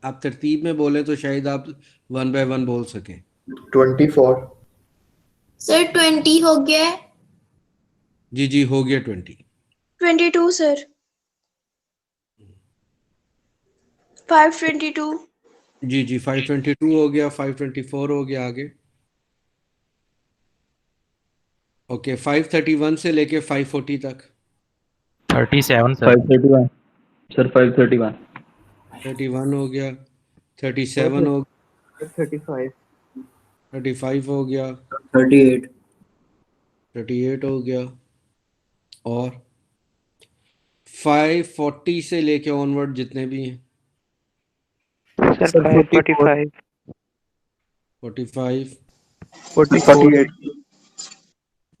आप तरतीब में बोले तो शायद आप वन बाय वन बोल सकें। 24। सर 20 हो गया है। जी जी हो गया 20। 22 सर। 522। जी जी 522 हो गया, 524 हो गया आगे। ओके 531 से लेके 540 तक। 37 सर। 531 सर, 531। 31 हो गया, 37 हो गया, 35। 35 हो गया, 38। 38 हो गया, और 540 से लेके ऑनवर्ड जितने भी हैं। Sir sir 44। 545। 45, 44।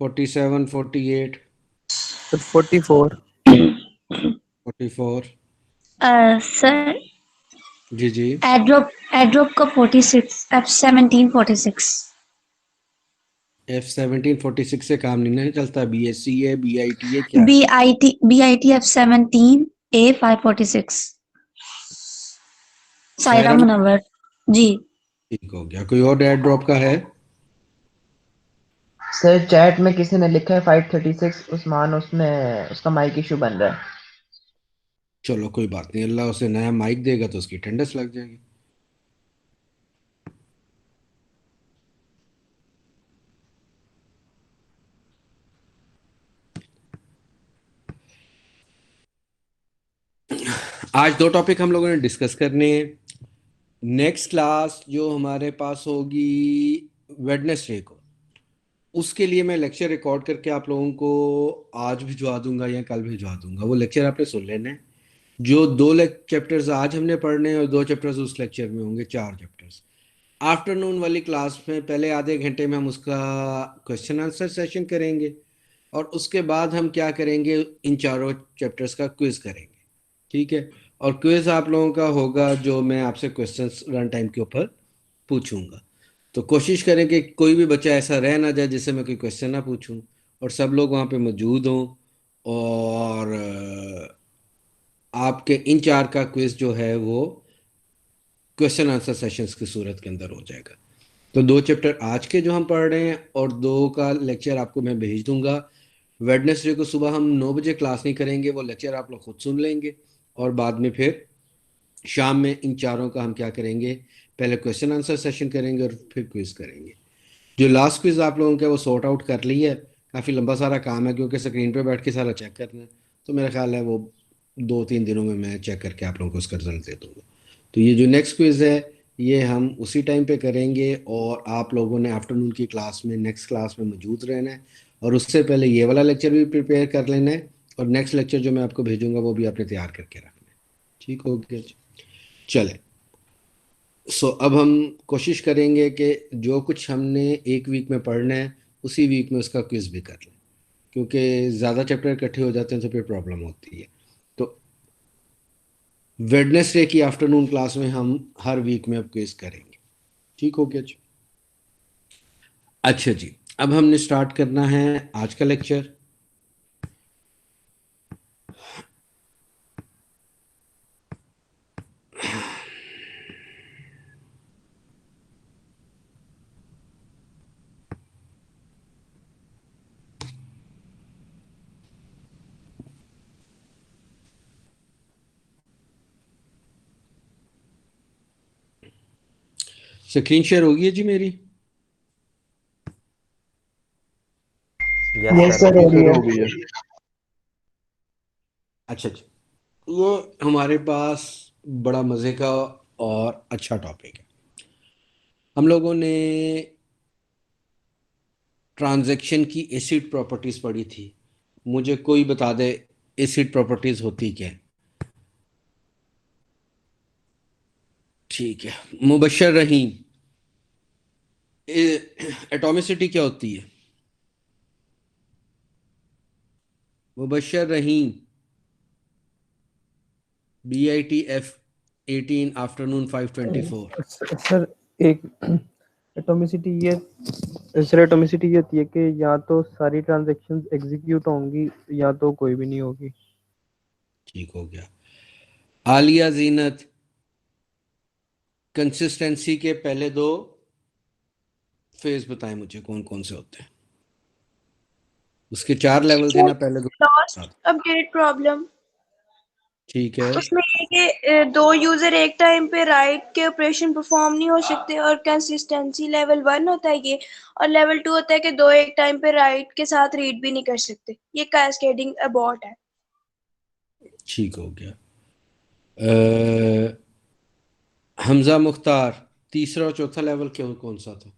48। 47, 48, सर 44। 44। सर जी जी एड्रॉप का 46, F1746। F17 46 से काम नहीं चलता। BSc है, BIT है, क्या है? BIT F17A546। सायरा सायरा, मुनव्वर। जी। ठीक हो गया। कोई और एयर ड्रॉप का है? सर चैट में किसी ने लिखा है 536 उस्मान, उसमें उसका माइक इशू बन रहा है। चलो कोई बात नहीं, अल्लाह उसे नया माइक देगा तो उसकी अटेंडेंस लग जाएगी। आज दो टॉपिक हम लोगों ने डिस्कस करने हैं। नेक्स्ट क्लास जो हमारे पास होगी वेडनेसडे को, उसके लिए मैं लेक्चर रिकॉर्ड करके आप लोगों को आज भिजवा दूंगा या कल भिजवा दूंगा। वो लेक्चर आपने सुन लेना है। जो दो चैप्टर्स आज हमने पढ़ने हैं और दो चैप्टर्स उस लेक्चर में होंगे, चार चैप्टर्स। आफ्टरनून वाली क्लास में पहले आधे घंटे में हम उसका क्वेश्चन आंसर सेशन करेंगे, और उसके बाद हम क्या करेंगे, इन चारों चैप्टर्स का क्विज करेंगे। ठीक है? और क्विज आप लोगों का होगा जो मैं आपसे क्वेश्चंस रन टाइम के ऊपर पूछूंगा। तो कोशिश करें कि कोई भी बच्चा ऐसा रह ना जाए जिससे मैं कोई क्वेश्चन ना पूछूं, और सब लोग वहाँ पे मौजूद हों। और आपके इन चार का क्विज जो है वो क्वेश्चन आंसर सेशंस की सूरत के अंदर हो जाएगा। तो दो चैप्टर आज के जो हम पढ़ रहे हैं और दो का लेक्चर आपको मैं भेज दूंगा। वेडनेसडे को सुबह हम 9 बजे क्लास नहीं करेंगे, वो लेक्चर आप लोग खुद सुन लेंगे, और बाद में फिर शाम में इन चारों का हम क्या करेंगे, पहले क्वेश्चन आंसर सेशन करेंगे और फिर क्विज करेंगे। जो लास्ट क्विज आप लोगों का वो सॉर्ट आउट कर ली है। काफ़ी लंबा सारा काम है क्योंकि स्क्रीन पे बैठ के सारा चेक करना है। तो मेरा ख्याल है वो 2-3 दिनों में मैं चेक करके आप लोगों को उसका रिजल्ट दे दूंगा। तो ये जो नेक्स्ट क्विज है ये हम उसी टाइम पे करेंगे, और आप लोगों ने आफ्टरनून की क्लास में, नेक्स्ट क्लास में मौजूद रहना है, और उससे पहले ये वाला लेक्चर भी प्रिपेयर कर लेना है, और नेक्स्ट लेक्चर जो मैं आपको भेजूंगा वो भी आपने तैयार करके रखना है। ठीक हो गया जी? चले। अब हम कोशिश करेंगे कि जो कुछ हमने एक वीक में पढ़ना है उसी वीक में उसका क्विज भी कर लें, क्योंकि ज़्यादा चैप्टर इकट्ठे हो जाते हैं तो फिर प्रॉब्लम होती है। तो वेडनेसडे की आफ्टरनून क्लास में हम हर वीक में अब क्विज करेंगे। ठीक हो गया जी? अच्छा जी, अब हमने स्टार्ट करना है आज का लेक्चर। स्क्रीन शेयर होगी है जी मेरी? यस यस सर, सर, हो हो गई रही है। है। अच्छा जी, वो हमारे पास बड़ा मज़े का और अच्छा टॉपिक है। हम लोगों ने ट्रांजैक्शन की एसिड प्रॉपर्टीज पढ़ी थी। मुझे कोई बता दे एसिड प्रॉपर्टीज होती क्या है? ठीक है, मुबशर रहीम, एटॉमिसिटी क्या होती है? मुबशर रहीम, BITF 18 आफ्टरनून 524। सर एक एटोमिसिटी ये सर एटोमिसिटी ये होती है कि या तो सारी ट्रांजैक्शंस एग्जीक्यूट होंगी या तो कोई भी नहीं होगी। ठीक हो गया। आलिया जीनत, कंसिस्टेंसी के पहले दो फेज बताएं मुझे कौन कौन से होते हैं। उसके 4 लेवल थे ना, पहले दो। लॉस्ट अपडेट प्रॉब्लम, ठीक है। उसमें ये कि दो यूजर एक टाइम पे राइट के ऑपरेशन परफॉर्म नहीं हो सकते, और कंसिस्टेंसी लेवल 1 होता है ये, और लेवल 2 होता है कि दो एक टाइम पे राइट के साथ रीड भी नहीं कर सकते। ये कैस्केडिंग अबॉर्ट है। ठीक हो गया। हमजा मुख्तार, तीसरा और चौथा लेवल क्यों कौन सा था?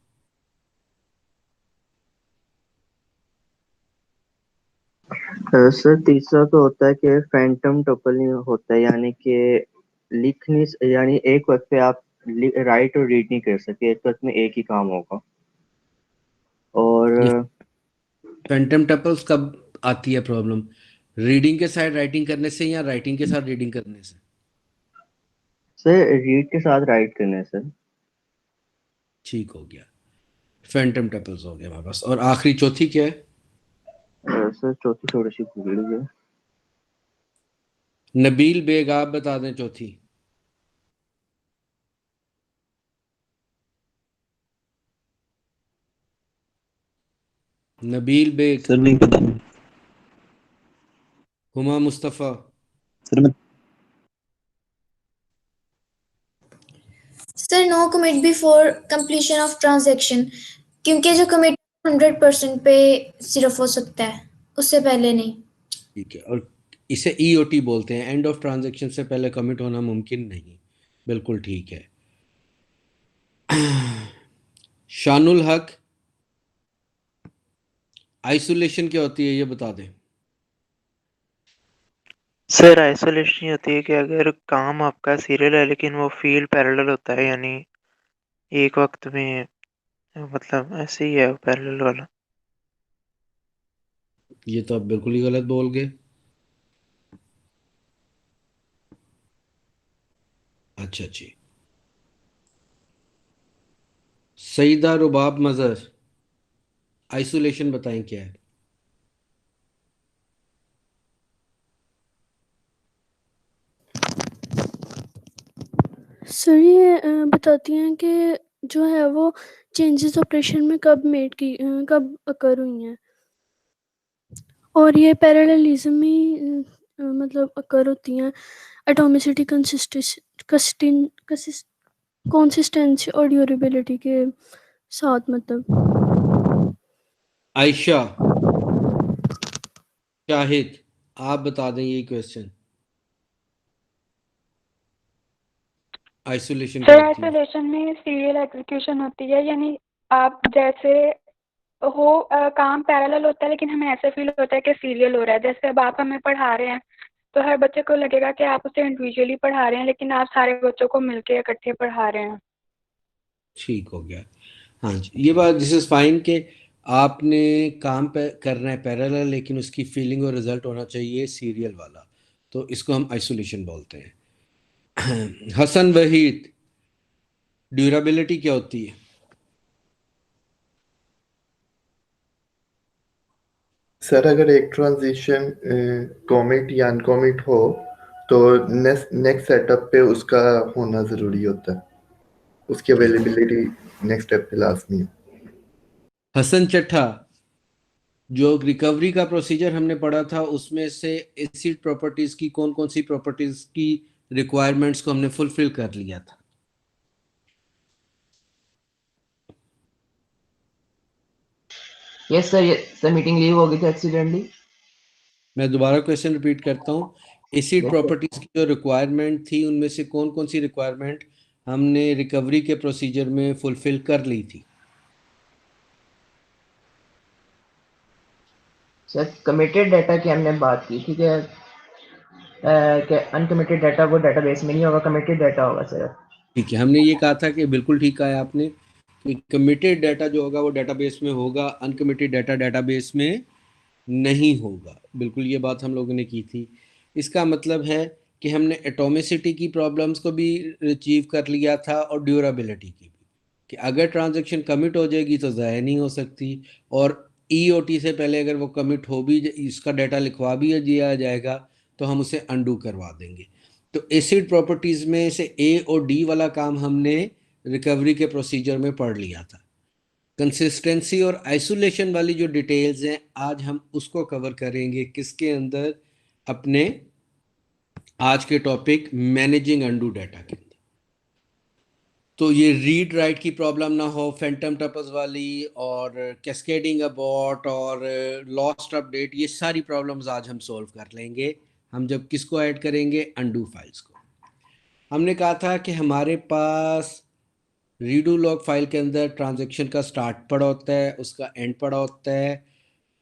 सर तीसरा तो होता है कि फैंटम टपल होता है, यानी कि लिख नहीं, यानी एक वक्त पे आप राइट और रीड नहीं कर सकते, एक वक्त में एक ही काम होगा। और ये फैंटम टपल्स कब आती है प्रॉब्लम? रीडिंग के साथ राइटिंग करने से या राइटिंग के साथ रीडिंग करने से? सर रीड के साथ राइट करना है सर। ठीक हो गया, फैंटम टपल्स हो गया हमारे पास। और आखिरी चौथी क्या है? सर चौथी थोड़ी सी भूल गई है। नबील बेग, आप बता दें चौथी। नबील बेग, सर नहीं पता। हुमा मुस्तफ़ा। सर मैं sir no commit before completion of transaction, क्योंकि जो कमिट 100% पे सिर्फ हो सकता है, उससे पहले नहीं। ठीक है, और इसे ईओटी बोलते हैं, एंड ऑफ ट्रांजैक्शन से पहले कमिट होना मुमकिन नहीं। बिल्कुल ठीक है। शानुल हक, आइसोलेशन क्या होती है ये बता दें। सर आइसोलेशन ये होती है कि अगर काम आपका सीरियल है लेकिन वो फील्ड पैरेलल होता है, यानी एक वक्त में, मतलब ऐसे ही है पैरेलल वाला। ये तो आप बिल्कुल ही गलत बोल गए। अच्छा जी। सईदा रुबाब मजहर, आइसोलेशन बताएं क्या है? सर ये बताती हैं कि जो है वो चेंजेस ऑपरेशन में कब अकर हुई हैं, और ये पैरेललिज्म ही मतलब अकर होती हैं एटॉमिसिटी, कंसिस्टेंसी और ड्यूरेबिलिटी के साथ। मतलब आयशा, शाहिद, आप बता दें ये क्वेश्चन, आइसोलेशन क्या सर होती है? आइसोलेशन में सीरियल एग्जीक्यूशन होती है, यानी आप जैसे हो काम पैरेलल होता है लेकिन हमें ऐसे फील होता है कि सीरियल हो रहा है। जैसे अब आप हमें पढ़ा रहे हैं तो हर बच्चे को लगेगा कि आप उसे इंडिविजुअली पढ़ा रहे हैं, लेकिन आप सारे बच्चों को मिलके इकट्ठे पढ़ा रहे हैं। ठीक हो गया। हाँ जी, ये बात दिस इज फाइन कि आपने काम पे करना है पैरेलल, लेकिन उसकी फीलिंग और रिजल्ट होना चाहिए सीरियल वाला, तो इसको हम आइसोलेशन बोलते हैं। हसन वहीद, ड्यूरेबिलिटी क्या होती है? सर अगर एक ट्रांजिशन कॉमिट या अनकॉमिट हो तो नेक्स्ट सेटअप पे उसका होना ज़रूरी होता है, उसकी अवेलेबिलिटी नेक्स्ट स्टेप पे लाजमी है। हसन चट्ठा, जो रिकवरी का प्रोसीजर हमने पढ़ा था उसमें से एसिड प्रॉपर्टीज की कौन कौन सी प्रॉपर्टीज की रिक्वायरमेंट्स को हमने फुलफिल कर लिया था? Yes sir, sir meeting leave हो गई थी एक्सीडेंटली। मैं दोबारा क्वेश्चन रिपीट करता हूँ। Acid yes sir. प्रॉपर्टीज की जो रिक्वायरमेंट थी उनमें से कौन कौन सी रिक्वायरमेंट हमने रिकवरी के प्रोसीजर में फुलफिल कर ली थी? सर कमिटेड डाटा की हमने बात की, ठीक है, कि अनकमिटेड डाटा वो डाटाबेस में नहीं होगा, कमिटेड डाटा होगा सर। ठीक है, हमने ये कहा था कि बिल्कुल ठीक कहा है आपने कि कमिटेड डाटा जो होगा वो डेटाबेस में होगा, अनकमिटेड डाटा डेटाबेस में नहीं होगा। बिल्कुल ये बात हम लोगों ने की थी। इसका मतलब है कि हमने एटॉमिसिटी की प्रॉब्लम्स को भी अचीव कर लिया था और ड्यूरेबिलिटी की भी, कि अगर ट्रांजैक्शन कमिट हो जाएगी तो ज़ाया नहीं हो सकती, और ईओटी से पहले अगर वो कमिट हो भी, इसका डाटा लिखवा भी दिया जाएगा तो हम उसे अंडू करवा देंगे। तो एसिड प्रॉपर्टीज में से ए और डी वाला काम हमने रिकवरी के प्रोसीजर में पढ़ लिया था। कंसिस्टेंसी और आइसोलेशन वाली जो डिटेल्स हैं आज हम उसको कवर करेंगे किसके अंदर, अपने आज के टॉपिक मैनेजिंग अनडू डाटा के अंदर। तो ये रीड राइट की प्रॉब्लम ना हो, फैंटम टपल्स वाली और कैस्केडिंग अबॉर्ट और लॉस्ट अपडेट, ये सारी प्रॉब्लम्स आज हम सॉल्व कर लेंगे। हम जब किसको ऐड करेंगे, अनडू फाइल्स को। हमने कहा था कि हमारे पास रीडू लॉग फाइल के अंदर ट्रांजैक्शन का स्टार्ट पड़ा होता है, उसका एंड पड़ा होता है,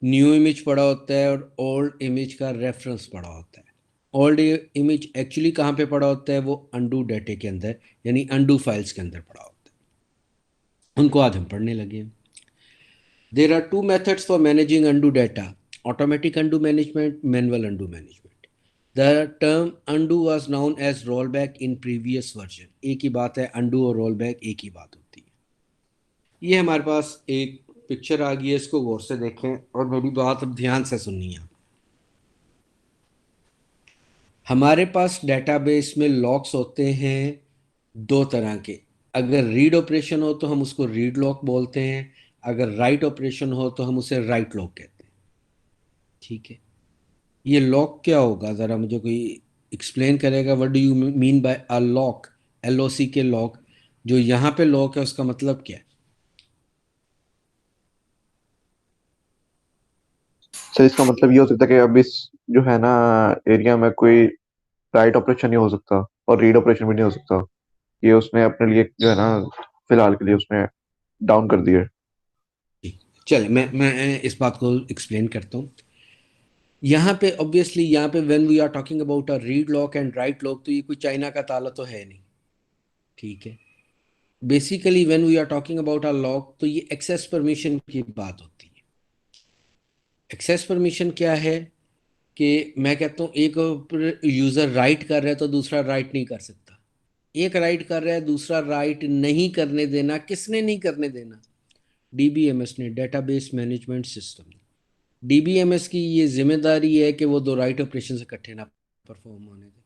न्यू इमेज पड़ा होता है और ओल्ड इमेज का रेफरेंस पड़ा होता है। ओल्ड इमेज एक्चुअली कहाँ पे पड़ा होता है, वो अनडू डाटे के अंदर यानी अनडू फाइल्स के अंदर पड़ा होता है। उनको आज हम पढ़ने लगे। There are two methods for managing undo data, automatic undo management, manual undo management. The term undo was known as rollback in previous version। एक ही बात है, undo और rollback एक ही बात होती है। ये हमारे पास एक पिक्चर आ गई है, इसको गौर से देखें और मेरी बात अब ध्यान से सुनिए। हमारे पास डेटाबेस में लॉक्स होते हैं दो तरह के। अगर रीड ऑपरेशन हो तो हम उसको रीड लॉक बोलते हैं, अगर राइट ऑपरेशन हो तो हम उसे राइट लॉक कहते हैं। ठीक है, ये लॉक क्या होगा, ज़रा मुझे कोई एक्सप्लेन करेगा। What do you mean by a lock, LOC के लॉक, जो यहाँ पे लॉक है उसका मतलब क्या है? सर इसका मतलब ये हो सकता है कि अब इस जो है ना एरिया में कोई राइट ऑपरेशन नहीं हो सकता और रीड ऑपरेशन भी नहीं हो सकता। ये उसने अपने लिए जो है ना फिलहाल के लिए उसने डाउन कर दिया। चले मैं इस बात को एक्सप्लेन करता हूँ। यहाँ पे ऑब्वियसली यहाँ पे when we are talking about a read lock and write lock, तो ये कोई चाइना का ताला तो है नहीं। ठीक है, basically when we are talking about a lock तो ये एक्सेस परमिशन की बात होती है। एक्सेस परमिशन क्या है कि मैं कहता हूँ एक यूज़र राइट कर रहा है तो दूसरा राइट नहीं कर सकता। एक राइट कर रहा है, दूसरा राइट नहीं करने देना। किसने नहीं करने देना? DBMS ने, डेटाबेस मैनेजमेंट सिस्टम। DBMS की ये जिम्मेदारी है कि वो दो राइट ऑपरेशन इकट्ठे ना परफॉर्म होने दे।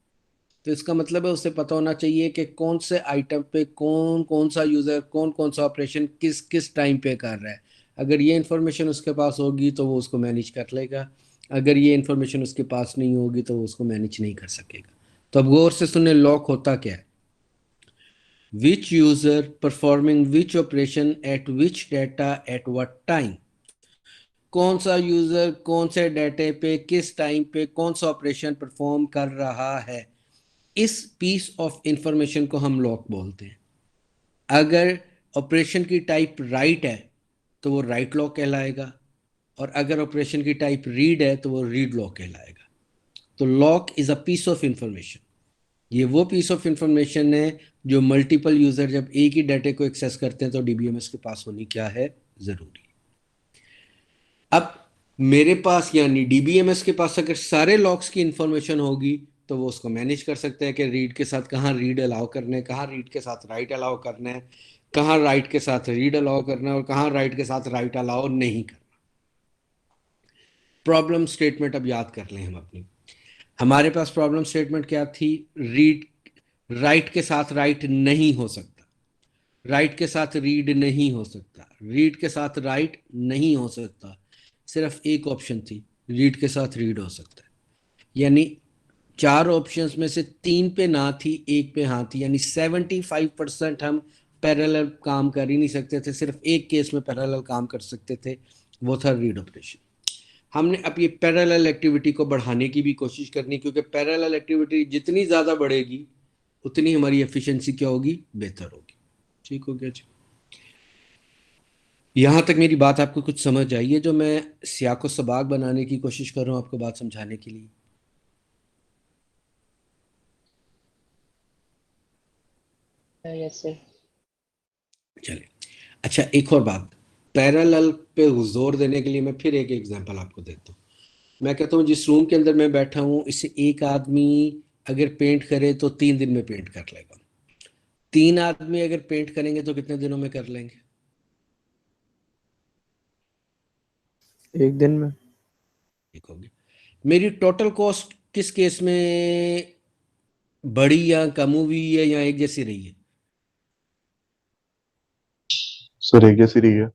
तो इसका मतलब है उसे पता होना चाहिए कि कौन से आइटम पे कौन कौन सा यूज़र कौन कौन सा ऑपरेशन किस किस टाइम पे कर रहा है। अगर ये इन्फॉर्मेशन उसके पास होगी तो वो उसको मैनेज कर लेगा, अगर ये इन्फॉर्मेशन उसके पास नहीं होगी तो वो उसको मैनेज नहीं कर सकेगा। तो अब गौर से सुने, लॉक होता क्या है? Which user performing which operation at which data at what time। कौन सा यूजर कौन से डाटे पे किस टाइम पे कौन सा ऑपरेशन परफॉर्म कर रहा है, इस पीस ऑफ इंफॉर्मेशन को हम लॉक बोलते हैं। अगर ऑपरेशन की टाइप राइट है तो वो राइट लॉक कहलाएगा, और अगर ऑपरेशन की टाइप रीड है तो वो रीड लॉक कहलाएगा। तो lock is a piece of information. ये वो पीस ऑफ इंफॉर्मेशन है जो मल्टीपल यूजर जब एक ही डाटे को एक्सेस करते हैं तो DBMS के पास होनी क्या है, जरूरी। अब मेरे पास यानी DBMS के पास अगर सारे लॉक्स की इंफॉर्मेशन होगी तो वो उसको मैनेज कर सकते हैं कि रीड के साथ कहाँ रीड अलाउ करना है, कहाँ रीड के साथ राइट अलाउ करना है, कहाँ राइट के साथ रीड अलाउ करना है और कहाँ राइट के साथ राइट अलाउ नहीं करना। प्रॉब्लम स्टेटमेंट अब याद कर लें हम अपनी। हमारे पास प्रॉब्लम स्टेटमेंट क्या थी? रीड राइट के साथ राइट नहीं हो सकता, राइट के साथ रीड नहीं हो सकता, रीड के साथ राइट नहीं हो सकता। सिर्फ एक ऑप्शन थी, रीड के साथ रीड हो सकता है। यानी 4 ऑप्शंस में से 3 पे ना थी, एक पे हाँ थी। यानी 75% हम पैरेलल काम कर ही नहीं सकते थे, सिर्फ एक केस में पैरेलल काम कर सकते थे, वो था रीड ऑपरेशन। हमने अब ये पैरेलल एक्टिविटी को बढ़ाने की भी कोशिश करनी, क्योंकि पैरेलल एक्टिविटी जितनी ज़्यादा बढ़ेगी उतनी हमारी एफिशिएंसी क्या होगी, बेहतर होगी। ठीक हो गया जी? यहाँ तक मेरी बात आपको कुछ समझ आई है जो मैं सियाको सबाक बनाने की कोशिश कर रहा हूँ आपको बात समझाने के लिए? Yes sir. चलिए, अच्छा एक और बात, पैरेलल पे जोर देने के लिए मैं फिर एक एग्जांपल आपको देता हूँ। मैं कहता हूँ जिस रूम के अंदर मैं बैठा हूँ इसे एक आदमी अगर पेंट करे तो 3 दिन में पेंट कर लेगा। 3 आदमी अगर पेंट करेंगे तो कितने दिनों में कर लेंगे? 1 दिन में। ठीक होगी। मेरी टोटल कॉस्ट किस केस में बढ़ी या कम हुई है या एक जैसी रही है? सर एक जैसी रही है।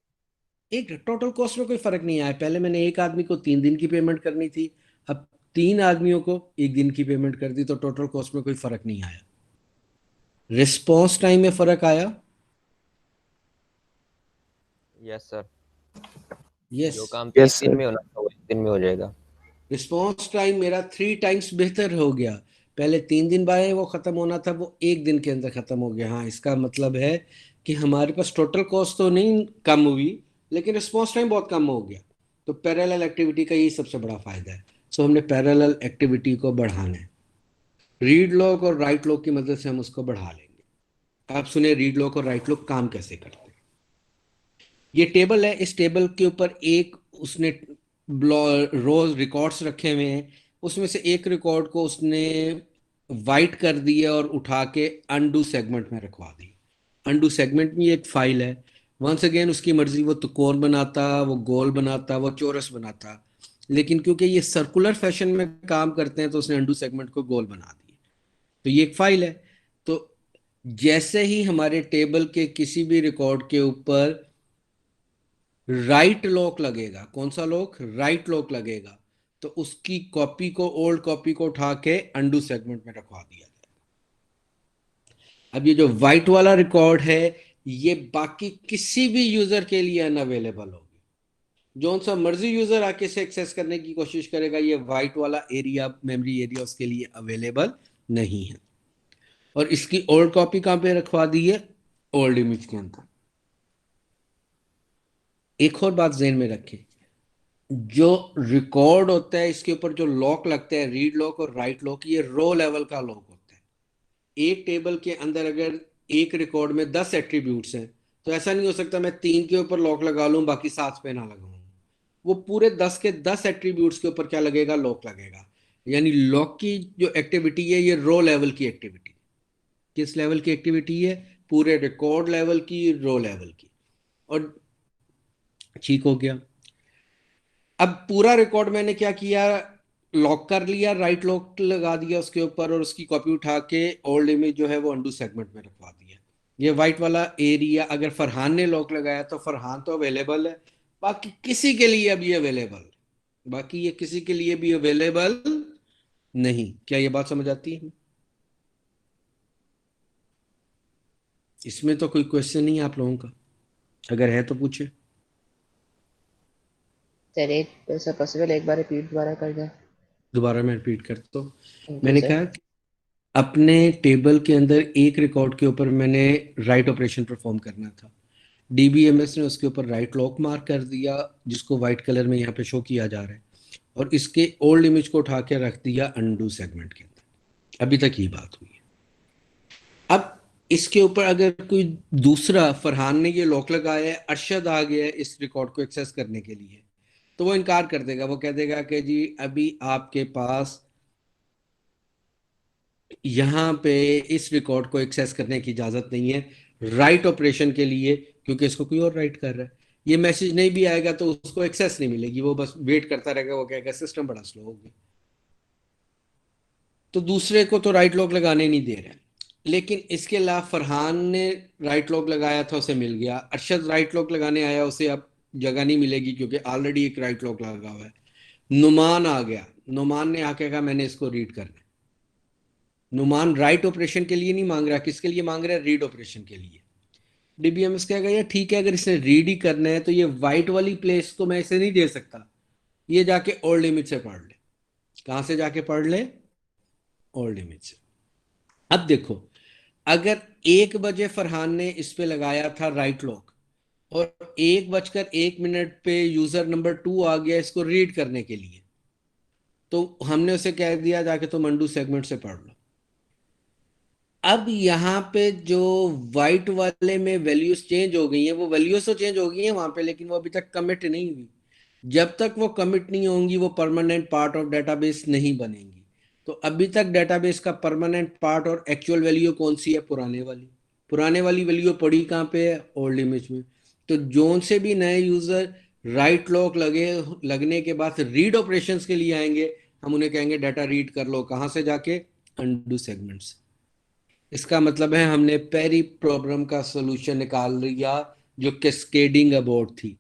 एक टोटल कॉस्ट में कोई फर्क नहीं आया। पहले मैंने एक आदमी को 3 दिन की पेमेंट करनी थी, अब 3 आदमियों को 1 दिन की पेमेंट कर दी, तो टोटल कॉस्ट में कोई फर्क नहीं आया। रिस्पॉन्स टाइम में फर्क आया? Yes sir. यस जो काम यस 30 दिन सर। में होना था वो 1 दिन में हो जाएगा। रिस्पॉन्स टाइम मेरा 3 टाइम्स बेहतर हो गया। पहले 3 दिन बाद वो खत्म होना था, वो 1 दिन के अंदर खत्म हो गया। हाँ, इसका मतलब है कि हमारे पास टोटल कॉस्ट तो नहीं कम हुई, लेकिन रिस्पॉन्स टाइम बहुत कम हो गया। तो पैरेलल एक्टिविटी का यही सबसे बड़ा फायदा है। सो हमने पैरेलल एक्टिविटी को बढ़ाना है। रीड लॉक और राइट लॉक की मदद से हम उसको बढ़ा लेंगे। आप सुने रीड लॉक और राइट लॉक काम कैसे करते हैं। ये टेबल है, इस टेबल के ऊपर एक उसने रोज रिकॉर्ड्स रखे हुए हैं, उसमें से एक रिकॉर्ड को उसने वाइट कर दिया और उठा के अनडू सेगमेंट में रखवा दी। अनडू सेगमेंट में एक फाइल है। वंस अगेन उसकी मर्जी, वो त्रिकोण बनाता, वो गोल बनाता, वो चौरस बनाता, लेकिन क्योंकि ये सर्कुलर फैशन में काम करते हैं तो उसने अनडू सेगमेंट को गोल बना दिया। तो ये एक फाइल है। तो जैसे ही हमारे टेबल के किसी भी रिकॉर्ड के ऊपर राइट लॉक लगेगा, कौन सा लॉक? राइट लॉक लगेगा, तो उसकी कॉपी को, ओल्ड कॉपी को उठा के अनडू सेगमेंट में रखवा दिया जाएगा। अब ये जो व्हाइट वाला रिकॉर्ड है, ये बाकी किसी भी यूजर के लिए अनअवेलेबल होगी। जो सा मर्जी यूजर आके इसे एक्सेस करने की कोशिश करेगा, ये व्हाइट वाला एरिया, मेमोरी एरिया उसके लिए अवेलेबल नहीं है। और इसकी ओल्ड कॉपी कहां पे रखवा दी है? ओल्ड इमेज के अंदर। एक और बात ध्यान में रखें, जो रिकॉर्ड होता है इसके ऊपर जो लॉक लगता है, रीड लॉक और राइट लॉक, ये रो लेवल का लॉक होता है। एक टेबल के अंदर अगर एक रिकॉर्ड में 10 एट्रीब्यूट्स हैं, तो ऐसा नहीं हो सकता मैं 3 के ऊपर लॉक लगा लूं बाकी 7 पे ना लगाऊं। वो पूरे 10 के 10 एट्रीब्यूट्स के ऊपर क्या लगेगा? लॉक लगेगा। यानी लॉक की जो एक्टिविटी है, ये रो लेवल की एक्टिविटी। किस लेवल की एक्टिविटी है? पूरे रिकॉर्ड लेवल की, रो लेवल की। और ठीक हो गया। अब पूरा रिकॉर्ड मैंने क्या किया? लॉक कर लिया, राइट लॉक लगा दिया उसके ऊपर, और उसकी कॉपी उठा के ओल्ड इमेज जो है वो अनडू सेगमेंट में रखवा दिया। ये व्हाइट वाला एरिया अगर फरहान ने लॉक लगाया तो फरहान तो अवेलेबल है, बाकी किसी के लिए अभी अवेलेबल, बाकी ये किसी के लिए भी अवेलेबल नहीं। क्या ये बात समझ आती है? इसमें तो कोई क्वेश्चन नहीं है आप लोगों का? अगर है तो पूछे। सर एक ऐसा पॉसिबल एक बार रिपीट दोबारा कर दें? दोबारा मैं रिपीट करता हूँ। थैंक यू मैंने सर। कहा कि अपने टेबल के अंदर एक रिकॉर्ड के ऊपर मैंने राइट ऑपरेशन परफॉर्म करना था। डीबीएमएस ने उसके ऊपर राइट लॉक मार्क कर दिया, जिसको व्हाइट कलर में यहाँ पे शो किया जा रहा है, और इसके ओल्ड इमेज को उठा के रख दिया अनडू सेगमेंट के अंदर। अभी तक ये बात हुई है। अब इसके ऊपर अगर कोई दूसरा, फरहान ने ये लॉक लगाया है, अरशद आ गया है इस रिकॉर्ड को एक्सेस करने के लिए, तो वो इनकार कर देगा। वो कह देगा कि जी अभी आपके पास यहाँ पे इस रिकॉर्ड को एक्सेस करने की इजाजत नहीं है राइट ऑपरेशन के लिए, क्योंकि इसको कोई और राइट कर रहा है। ये मैसेज नहीं भी आएगा तो उसको एक्सेस नहीं मिलेगी, वो बस वेट करता रहेगा। वो कहेगा सिस्टम बड़ा स्लो हो गया। तो दूसरे को तो राइट लॉक लगाने नहीं दे रहे हैं, लेकिन इसके अलावा फरहान ने राइट लॉक लगाया था, उसे मिल गया। अरशद राइट लॉक लगाने आया, उसे अब जगह नहीं मिलेगी क्योंकि ऑलरेडी एक राइट लॉक लगा हुआ है। नुमान आ गया, नुमान ने आके कहा मैंने इसको रीड करना है। नुमान राइट ऑपरेशन के लिए नहीं मांग रहा, किसके लिए मांग रहा है? रीड ऑपरेशन के लिए। डीबीएमएस कहेगा यार ठीक है, अगर इसने रीड ही करना है तो ये वाइट वाली प्लेस तो मैं इसे नहीं दे सकता, ये जाके ओल्ड इमेज से पढ़ ले। कहां से जाके पढ़ ले? ओल्ड इमेज से। अब देखो, अगर 1 बजे फरहान ने इस पे लगाया था राइट लॉक, और 1:01 पे यूजर नंबर 2 आ गया इसको रीड करने के लिए, तो हमने उसे कह दिया जाके तुम अनडू सेगमेंट से पढ़ लो। अब यहाँ पे जो व्हाइट वाले में वैल्यूज चेंज हो गई हैं, वो वैल्यूज तो चेंज हो गई हैं वहां पे, लेकिन वो अभी तक कमिट नहीं हुई। जब तक वो कमिट नहीं होंगी वो परमानेंट पार्ट ऑफ डेटाबेस नहीं बनेंगी। तो अभी तक डेटाबेस का परमानेंट पार्ट और एक्चुअल वैल्यू कौन सी है? पुराने वाली वैल्यू पड़ी कहाँ पे है? ओल्ड इमेज में। तो जोन से भी नए यूजर राइट लॉक लगने के बाद रीड ऑपरेशंस के लिए आएंगे, हम उन्हें कहेंगे डाटा रीड कर लो। कहाँ से जाके? अनडू सेगमेंट से। इसका मतलब है हमने पहली प्रॉब्लम का सॉल्यूशन निकाल लिया जो कैस्केडिंग अबाउट थी।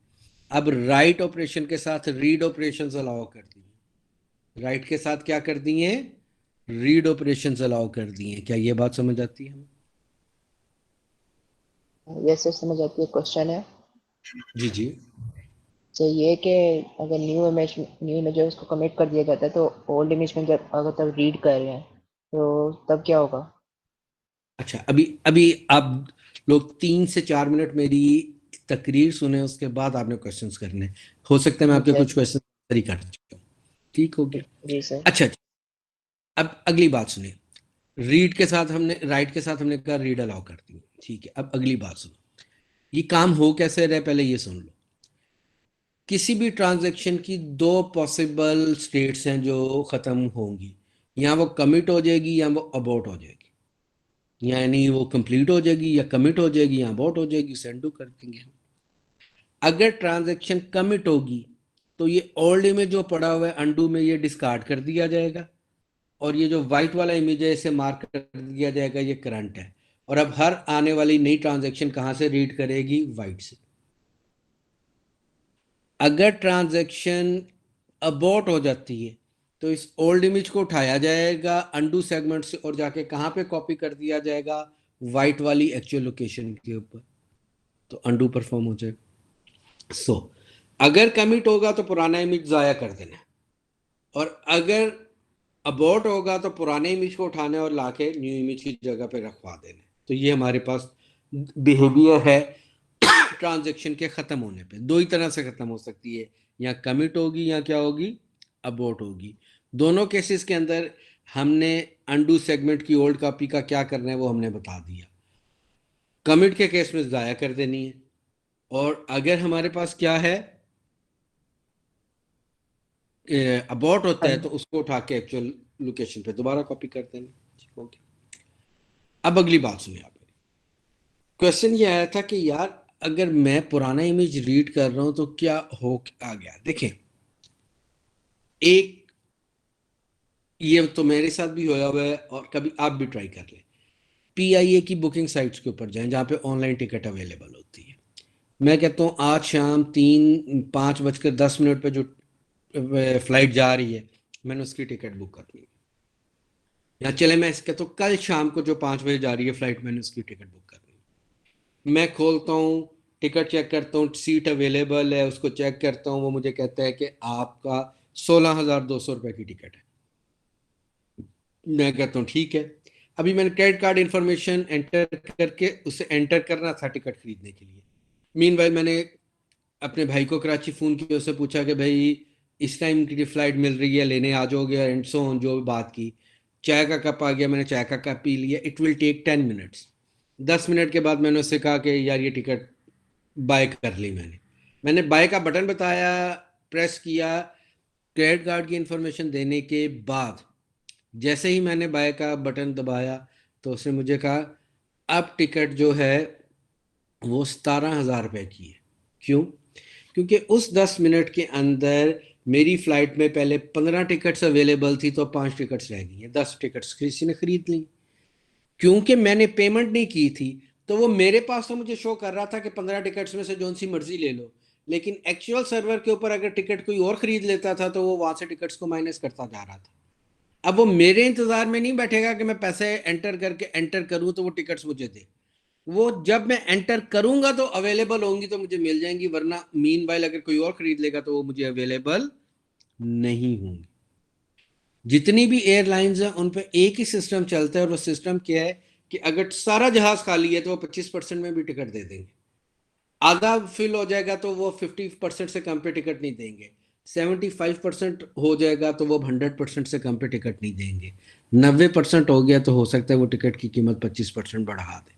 अब राइट ऑपरेशन के साथ रीड ऑपरेशंस अलाउ कर दिए। राइट के साथ क्या कर दिए? रीड ऑपरेशंस अलाउ कर दिए। क्या ये बात समझ आती है हमें? यस सर, समझ आती है। क्वेश्चन है जी जी। तो ये कि अगर न्यू इमेज है उसको कमिट कर दिया जाता है तो ओल्ड इमेज में जब अगर तब रीड कर रहे हैं तो तब क्या होगा? अच्छा, अभी अभी आप लोग 3 से 4 मिनट मेरी तकरीर सुने, उसके बाद आपने क्वेश्चंस करने। हो सकता है मैं आपके कुछ क्वेश्चन सही कर चुका हूँ। ठीक हो गया? जी सर। अच्छा, अब अगली बात सुनिए। रीड के साथ हमने, राइट के साथ हमने कहा रीड अलाउ कर दी। ठीक है, अब अगली बात सुनो। ये काम हो कैसे रहे, पहले ये सुन लो। किसी भी ट्रांजैक्शन की 2 पॉसिबल स्टेट्स हैं जो खत्म होंगी। या वो कमिट हो जाएगी या वो अबॉर्ट हो जाएगी। यानी वो कंप्लीट हो जाएगी या कमिट हो जाएगी या अबॉर्ट हो जाएगी, उसे अनडू कर देंगे। अगर ट्रांजैक्शन कमिट होगी तो ये ओल्ड इमेज जो पड़ा हुआ है अनडू में, ये डिस्कार्ड कर दिया जाएगा और ये जो व्हाइट वाला इमेज है इसे मार्क कर दिया जाएगा, ये करंट है। और अब हर आने वाली नई ट्रांजैक्शन कहां से रीड करेगी? व्हाइट से। अगर ट्रांजैक्शन अबॉर्ट हो जाती है तो इस ओल्ड इमेज को उठाया जाएगा अनडू सेगमेंट से और जाके कहां पे कॉपी कर दिया जाएगा? व्हाइट वाली एक्चुअल लोकेशन के ऊपर। तो अनडू परफॉर्म हो जाएगा। सो अगर कमिट होगा तो पुराना इमेज जाया कर देना, और अगर अबॉर्ट होगा तो पुराने इमेज को उठाने और लाके न्यू इमेज की जगह पे रखवा देना। तो ये हमारे पास बिहेवियर है ट्रांजैक्शन के खत्म होने पे। 2 ही तरह से खत्म हो सकती है, या कमिट होगी या क्या होगी? अबॉर्ट होगी। दोनों केसेस के अंदर हमने अनडू सेगमेंट की ओल्ड कॉपी का क्या करना है वो हमने बता दिया। कमिट के केस में जाया कर देनी है, और अगर हमारे पास क्या है, अबॉर्ट होता है तो उसको उठा के एक्चुअल लोकेशन पे दोबारा कॉपी कर देना। ठीक हो गया? अब अगली बात सुनिए आप। क्वेश्चन ये आया था कि यार अगर मैं पुराना इमेज रीड कर रहा हूं तो क्या हो आ गया। देखें, एक ये तो मेरे साथ भी होया हुआ है और कभी आप भी ट्राई कर लें। PIA की बुकिंग साइट्स के ऊपर जाएं जहां पे ऑनलाइन टिकट अवेलेबल होती है। मैं कहता हूँ आज शाम 5:10 पे जो फ्लाइट जा रही है मैंने उसकी टिकट बुक करनी है। या चले मैं कहता हूँ कल शाम को जो 5 बजे जा रही है फ्लाइट मैंने उसकी टिकट बुक करनी है। मैं खोलता हूँ, टिकट चेक करता हूँ, सीट अवेलेबल है, उसको चेक करता हूँ, वो मुझे कहता है कि आपका 16,200 रुपये की टिकट है। मैं कहता हूँ ठीक है। अभी मैंने क्रेडिट कार्ड इंफॉर्मेशन एंटर करके उसे एंटर करना था टिकट खरीदने के लिए। मीनवाइल मैंने अपने भाई को कराची फ़ोन किया, उससे पूछा कि भाई इस टाइम की फ्लाइट मिल रही है, लेने आ जाओगे, एंड सो ऑन, जो बात की। चाय का कप आ गया, मैंने चाय का कप पी लिया। It will take 10 minutes. 10 minute के बाद मैंने उससे कहा कि यार ये टिकट बाय कर ली। मैंने बाय का बटन बताया, प्रेस किया। क्रेडिट कार्ड की इंफॉर्मेशन देने के बाद जैसे ही मैंने बाय का बटन दबाया तो उसने मुझे कहा अब टिकट जो है वो 17,000 रुपये की है। क्यों? क्योंकि उस 10 मिनट के अंदर मेरी फ्लाइट में पहले 15 टिकट्स अवेलेबल थी तो 5 टिकट्स रह गई हैं। 10 टिकट्स किसी ने खरीद ली। क्योंकि मैंने पेमेंट नहीं की थी तो वो मेरे पास तो मुझे शो कर रहा था कि 15 टिकट्स में से जो सी मर्जी ले लो, लेकिन एक्चुअल सर्वर के ऊपर अगर टिकट कोई और खरीद लेता था तो वो वहां से टिकट्स को माइनस करता जा रहा था। अब वो मेरे इंतजार में नहीं बैठेगा कि मैं पैसे एंटर करूं तो वो टिकट्स मुझे दे। वो जब मैं एंटर करूंगा तो अवेलेबल होंगी तो मुझे मिल जाएंगी, वरना मीनवाइल अगर कोई और खरीद लेगा तो वो मुझे अवेलेबल नहीं होंगी। जितनी भी एयरलाइंस हैं उन पे एक ही सिस्टम चलता है, और वो सिस्टम क्या है कि अगर सारा जहाज खाली है तो वो 25% में भी टिकट दे देंगे। आधा फिल हो जाएगा तो वो 50% से कम पे टिकट नहीं देंगे। 75% हो जाएगा तो वो 100% से कम पे टिकट नहीं देंगे। 90% हो गया तो हो सकता है वो टिकट की कीमत 25% बढ़ा दे।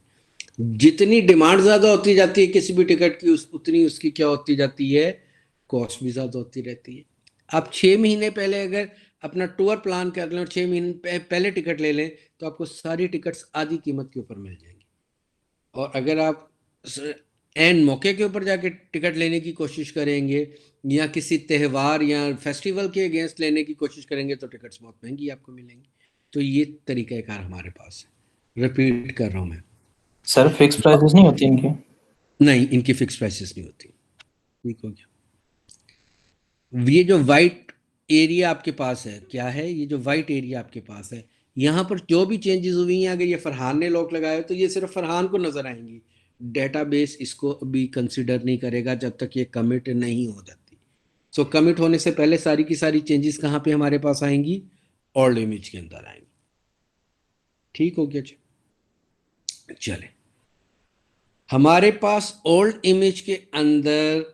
जितनी डिमांड ज्यादा होती जाती है किसी भी टिकट की, उतनी उसकी क्या होती जाती है? कॉस्ट भी ज्यादा होती रहती है। आप 6 महीने पहले अगर अपना टूर प्लान कर लें और 6 महीने पहले टिकट ले लें तो आपको सारी टिकट्स आधी कीमत के ऊपर मिल जाएंगी। और अगर आप एंड मौके के ऊपर जाके टिकट लेने की कोशिश करेंगे या किसी त्यौहार या फेस्टिवल के अगेंस्ट लेने की कोशिश करेंगे तो टिकट्स बहुत महंगी आपको मिलेंगी। तो ये तरीक़ाकार हमारे पास है। रिपीट कर रहा हूँ मैं। सर फिक्स प्राइसेस नहीं होती इनकी? नहीं, इनकी फिक्स प्राइसेस नहीं होती। ठीक हो गया। ये जो वाइट एरिया आपके पास है, क्या है ये जो वाइट एरिया आपके पास है, यहाँ पर जो भी चेंजेस हुई हैं, अगर ये फरहान ने लॉक लगाया तो ये सिर्फ फरहान को नजर आएंगी। डेटाबेस इसको भी कंसिडर नहीं करेगा जब तक ये कमिट नहीं हो जाती। सो कमिट होने से पहले सारी की सारी चेंजेस कहाँ पे हमारे पास आएंगी? ओल्ड इमेज के अंदर आएंगी। ठीक हो गया जी। चले, हमारे पास ओल्ड इमेज के अंदर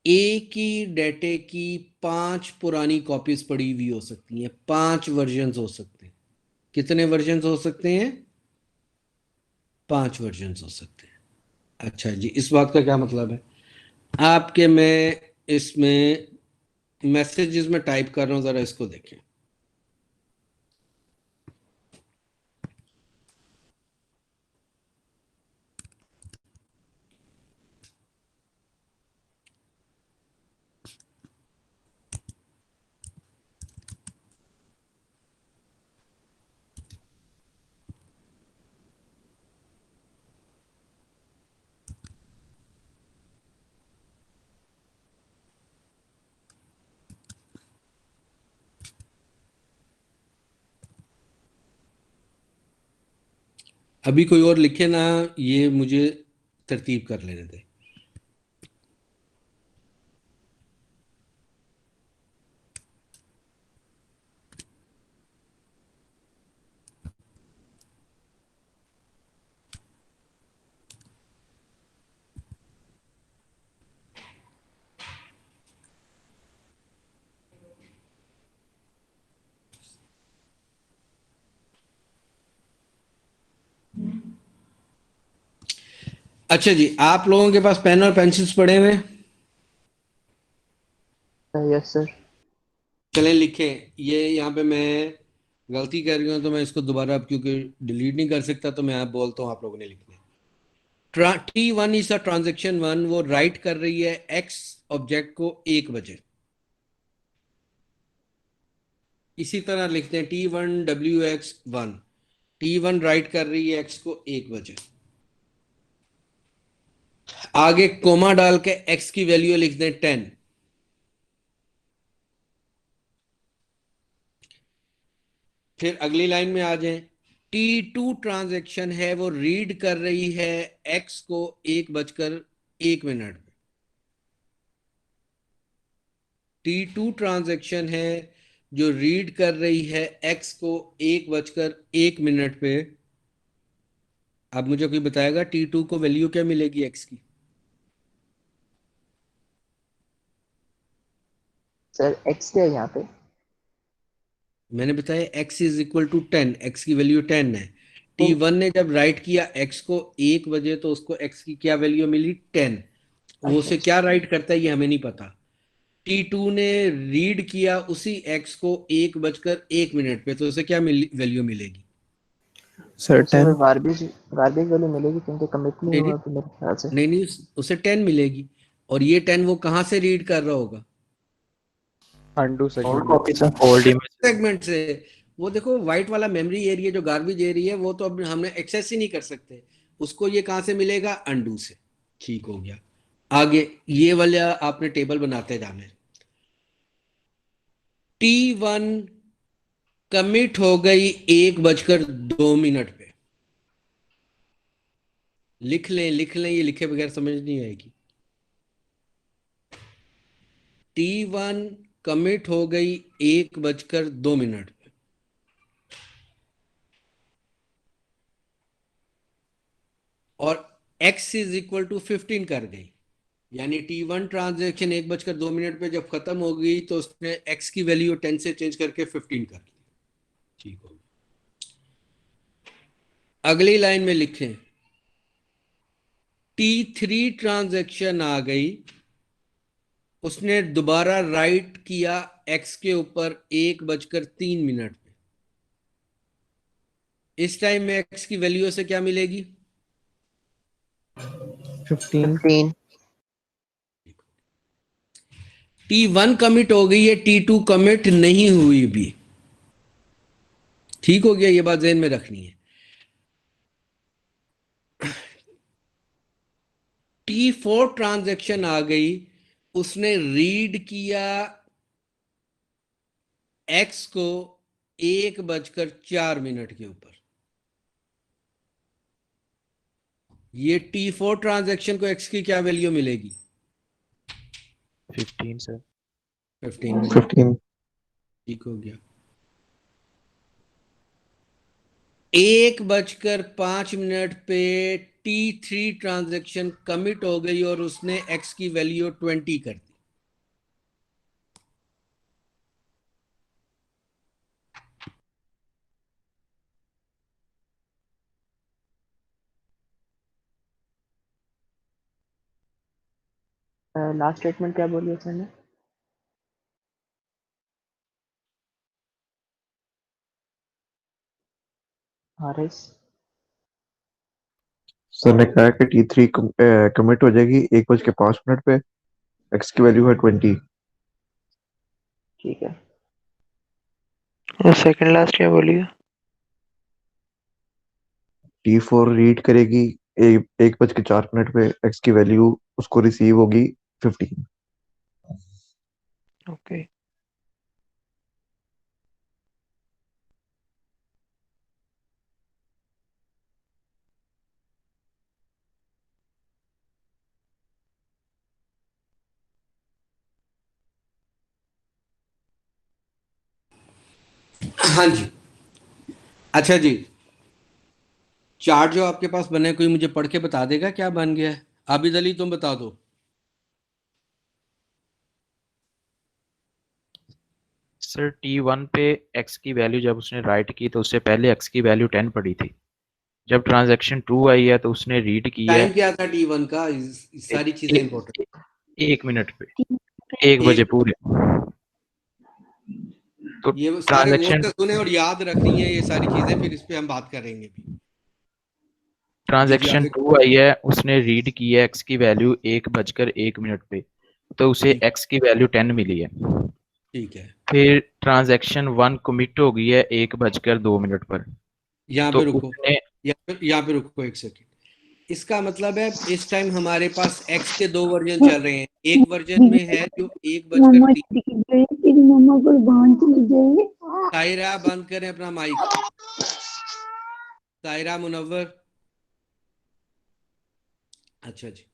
एक ही डेटे की 5 पुरानी कॉपीज पड़ी हुई हो सकती हैं, 5 वर्जन्स हो सकते हैं। कितने वर्जन्स हो सकते हैं? 5 वर्जन्स हो सकते हैं। अच्छा जी, इस बात का क्या मतलब है? आपके मैं इसमें मैसेजेस में टाइप कर रहा हूं, जरा इसको देखें। अभी कोई और लिखे ना, ये मुझे तरतीब कर लेने दे। अच्छा जी, आप लोगों के पास पेन और पेंसिल्स पड़े हुए हैं? Yes sir. चलें लिखें। ये यहाँ पे मैं गलती कर रही हूँ तो मैं इसको दोबारा, अब क्योंकि डिलीट नहीं कर सकता तो मैं आप बोलता हूँ, आप लोगों ने लिखना है। T1 इज अ ट्रांजेक्शन 1, वो राइट कर रही है एक्स ऑब्जेक्ट को 1 बजे। इसी तरह लिखते हैं T1 WX1, T1 राइट कर रही है एक्स को 1 बजे। आगे कोमा डाल के एक्स की वैल्यू लिख दें 10। फिर अगली लाइन में आ जाएं। T2 ट्रांजैक्शन है, वो रीड कर रही है एक्स को 1:01 पे। T2 ट्रांजैक्शन है जो रीड कर रही है एक्स को 1:01 पे। अब मुझे कोई बताएगा T2 को वैल्यू क्या मिलेगी एक्स की? सर एक्स क्या है यहाँ पे? मैंने बताया x is equal to 10, x की वैल्यू 10 है। T1 ने जब राइट किया x को 1 बजे तो उसको x की क्या वैल्यू मिली? 10। वो उसे क्या राइट करता है ये हमें नहीं पता। T2 ने रीड किया उसी x को 1:01 पे, तो उसे क्या वैल्यू मिलेगी? Sir sir 10। गार्बेज वैल्यू मिलेगी क्योंकि कमिट नहीं नहीं हुआ तो मेरे ख्याल से। नहीं, उसे 10 मिलेगी। और ये 10 वो कहाँ से रीड कर रहा होगा? Undo old copy segment. से। Old image. सेगमेंट से। वो देखो व्हाइट वाला मेमोरी एरिया जो गार्बेज एरिया है वो तो अब हमने एक्सेस ही नहीं कर सकते, उसको ये कहाँ से मिलेगा? अनडू से। ठीक हो गया। आगे ये वाला आपने टेबल बनाते जाना है। T1 कमिट हो गई 1:02 पे। लिख लें ये लिखे बगैर समझ नहीं आएगी। T1 कमिट हो गई 1:02 पे। और x इज इक्वल टू 15 कर गई, यानी T1 ट्रांजैक्शन 1:02 पे जब खत्म हो गई तो उसने x की वैल्यू 10 से चेंज करके 15 कर दी। ठीक हो गया। अगली लाइन में लिखें T3 ट्रांजैक्शन आ गई, उसने दोबारा राइट किया x के ऊपर 1:03 पे। इस टाइम में x की वैल्यू से क्या मिलेगी? 15। 15। T1 कमिट हो गई है, T2 कमिट नहीं हुई भी। ठीक हो गया, ये बात ध्यान में रखनी है। T4 ट्रांजैक्शन आ गई, उसने रीड किया x को 1:04 के ऊपर। ये T4 ट्रांजैक्शन को x की क्या वैल्यू मिलेगी? 15 सर। 15। ठीक हो गया। 1:05 पे T3 ट्रांजैक्शन कमिट हो गई और उसने x की वैल्यू 20 कर दी। लास्ट स्टेटमेंट क्या बोली सर ने? हारिस सर ने कहा कि T3 कमिट हो जाएगी 1:05 पे, x की वैल्यू है 20। ठीक है। और सेकंड लास्ट क्या बोलिए? T4 रीड करेगी 1:04 पे, x की वैल्यू उसको रिसीव होगी 15। ओके। हाँ जी, अच्छा जी, चार्ट जो आपके पास बने, कोई मुझे पढ़ के बता देगा क्या बन गया है? आबिद अली तुम बता दो। सर T1 पे x की वैल्यू जब उसने राइट की तो उससे पहले x की वैल्यू 10 पड़ी थी। जब ट्रांजैक्शन 2 आई है तो उसने रीड की है। टाइम क्या था T1 का? सारी चीजें इंपॉर्टेंट। 1 मिनट पे 1 बजे पूरे। तो ये सारे वो ट्रांजैक्शन तो सुने और याद रखनी है ये सारी चीजें, फिर इस पे हम बात करेंगे भी। ट्रांजैक्शन 2 आई है, उसने रीड की है x की वैल्यू 1:01 पे, तो उसे x की वैल्यू 10 मिली है। ठीक है। फिर ट्रांजैक्शन 1 कमिट हो गई है 1:02 पर। यहाँ तो पे रुको, उसने यहाँ पे रुको एक सेकेंड। इसका मतलब है इस टाइम हमारे पास x के 2 वर्जन चल रहे हैं। एक वर्जन में है जो 1:03। मम्मा को बांध चली गई। सायरा बंद करें अपना माइक। सायरा, मुनव्वर। अच्छा जी।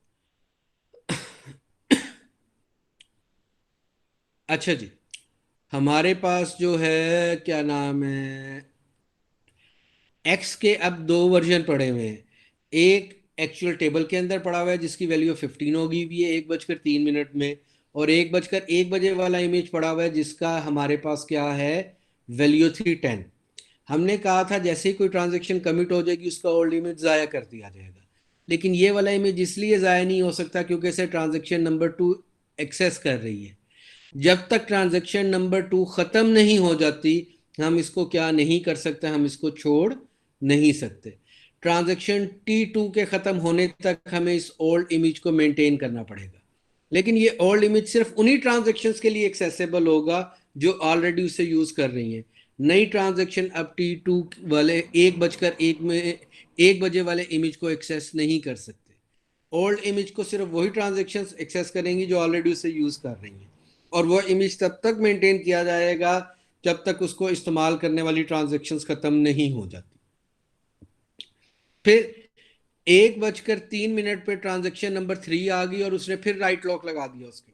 अच्छा जी, हमारे पास जो है क्या नाम है, x के अब 2 वर्जन पड़े हुए हैं। एक एक्चुअल टेबल के अंदर पड़ा हुआ है जिसकी वैल्यू 15 होगी भी है 1:03 में, और 1:01 बजे वाला इमेज पड़ा हुआ है जिसका हमारे पास क्या है, वैल्यू थी 10। हमने कहा था जैसे ही कोई ट्रांजेक्शन कमिट हो जाएगी उसका ओल्ड इमेज ज़ाया कर दिया जाएगा, लेकिन ये वाला इमेज इसलिए ज़ाया नहीं हो सकता क्योंकि इसे ट्रांजेक्शन नंबर 2 एक्सेस कर रही है। जब तक ट्रांजेक्शन नंबर 2 ख़त्म नहीं हो जाती हम इसको क्या नहीं कर सकते, हम इसको छोड़ नहीं सकते। ट्रांजेक्शन T2 के ख़त्म होने तक हमें इस ओल्ड इमेज को मेंटेन करना पड़ेगा, लेकिन ये ओल्ड इमेज सिर्फ उन्हीं ट्रांजेक्शन्स के लिए एक्सेसिबल होगा जो ऑलरेडी उसे यूज़ कर रही हैं। नई ट्रांजेक्शन अब T2 वाले 1 बजे वाले इमेज को एक्सेस नहीं कर सकते। ओल्ड इमेज को सिर्फ वही ट्रांजेक्शन्स एक्सेस करेंगी जो ऑलरेडी उसे यूज़ कर रही हैं, और वह इमेज तब तक मेंटेन किया जाएगा जब तक उसको इस्तेमाल करने वाली ट्रांजेक्शन्स खत्म नहीं हो जाती। फिर 1:03 पे ट्रांजेक्शन नंबर 3 आ गई और उसने फिर राइट लॉक लगा दिया उसके।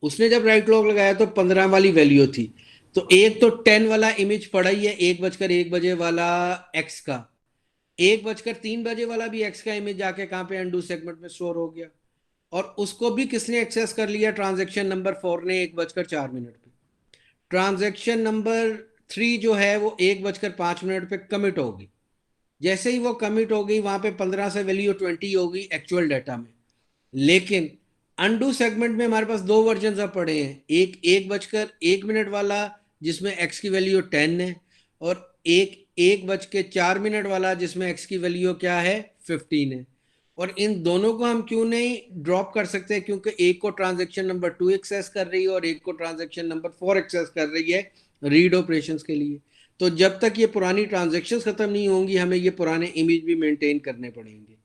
उसने जब राइट लॉक लगाया तो 15 वाली वैल्यू थी, तो एक तो 10 वाला इमेज पड़ा ही है 1:01 बजे वाला एक्स का, 1:03 बजे वाला भी एक्स का इमेज जाके कहां पे, अनडू सेगमेंट में स्टोर हो गया, और उसको भी किसने एक्सेस कर लिया, ट्रांजेक्शन नंबर 4 ने 1:04 पे। ट्रांजेक्शन नंबर 3 जो है वो 1:05 पे कमिट होगी। जैसे ही वो कमिट हो गई वहां पे 15 से वैल्यू 20 हो गई एक्चुअल डाटा में, लेकिन अनडू सेगमेंट में हमारे पास 2 वर्जन अब पड़े हैं, एक 1:01 वाला जिसमें एक्स की वैल्यू 10 है, और एक 1:04 वाला जिसमें एक्स की वैल्यू क्या है, 15 है। और इन दोनों को हम क्यों नहीं ड्रॉप कर सकते? क्योंकि एक को ट्रांजैक्शन नंबर 2 एक्सेस कर रही है और एक को ट्रांजैक्शन नंबर 4 एक्सेस कर रही है रीड ऑपरेशंस के लिए। तो जब तक ये पुरानी ट्रांजैक्शंस खत्म नहीं होंगी हमें ये पुराने इमेज भी मेंटेन करने पड़ेंगे।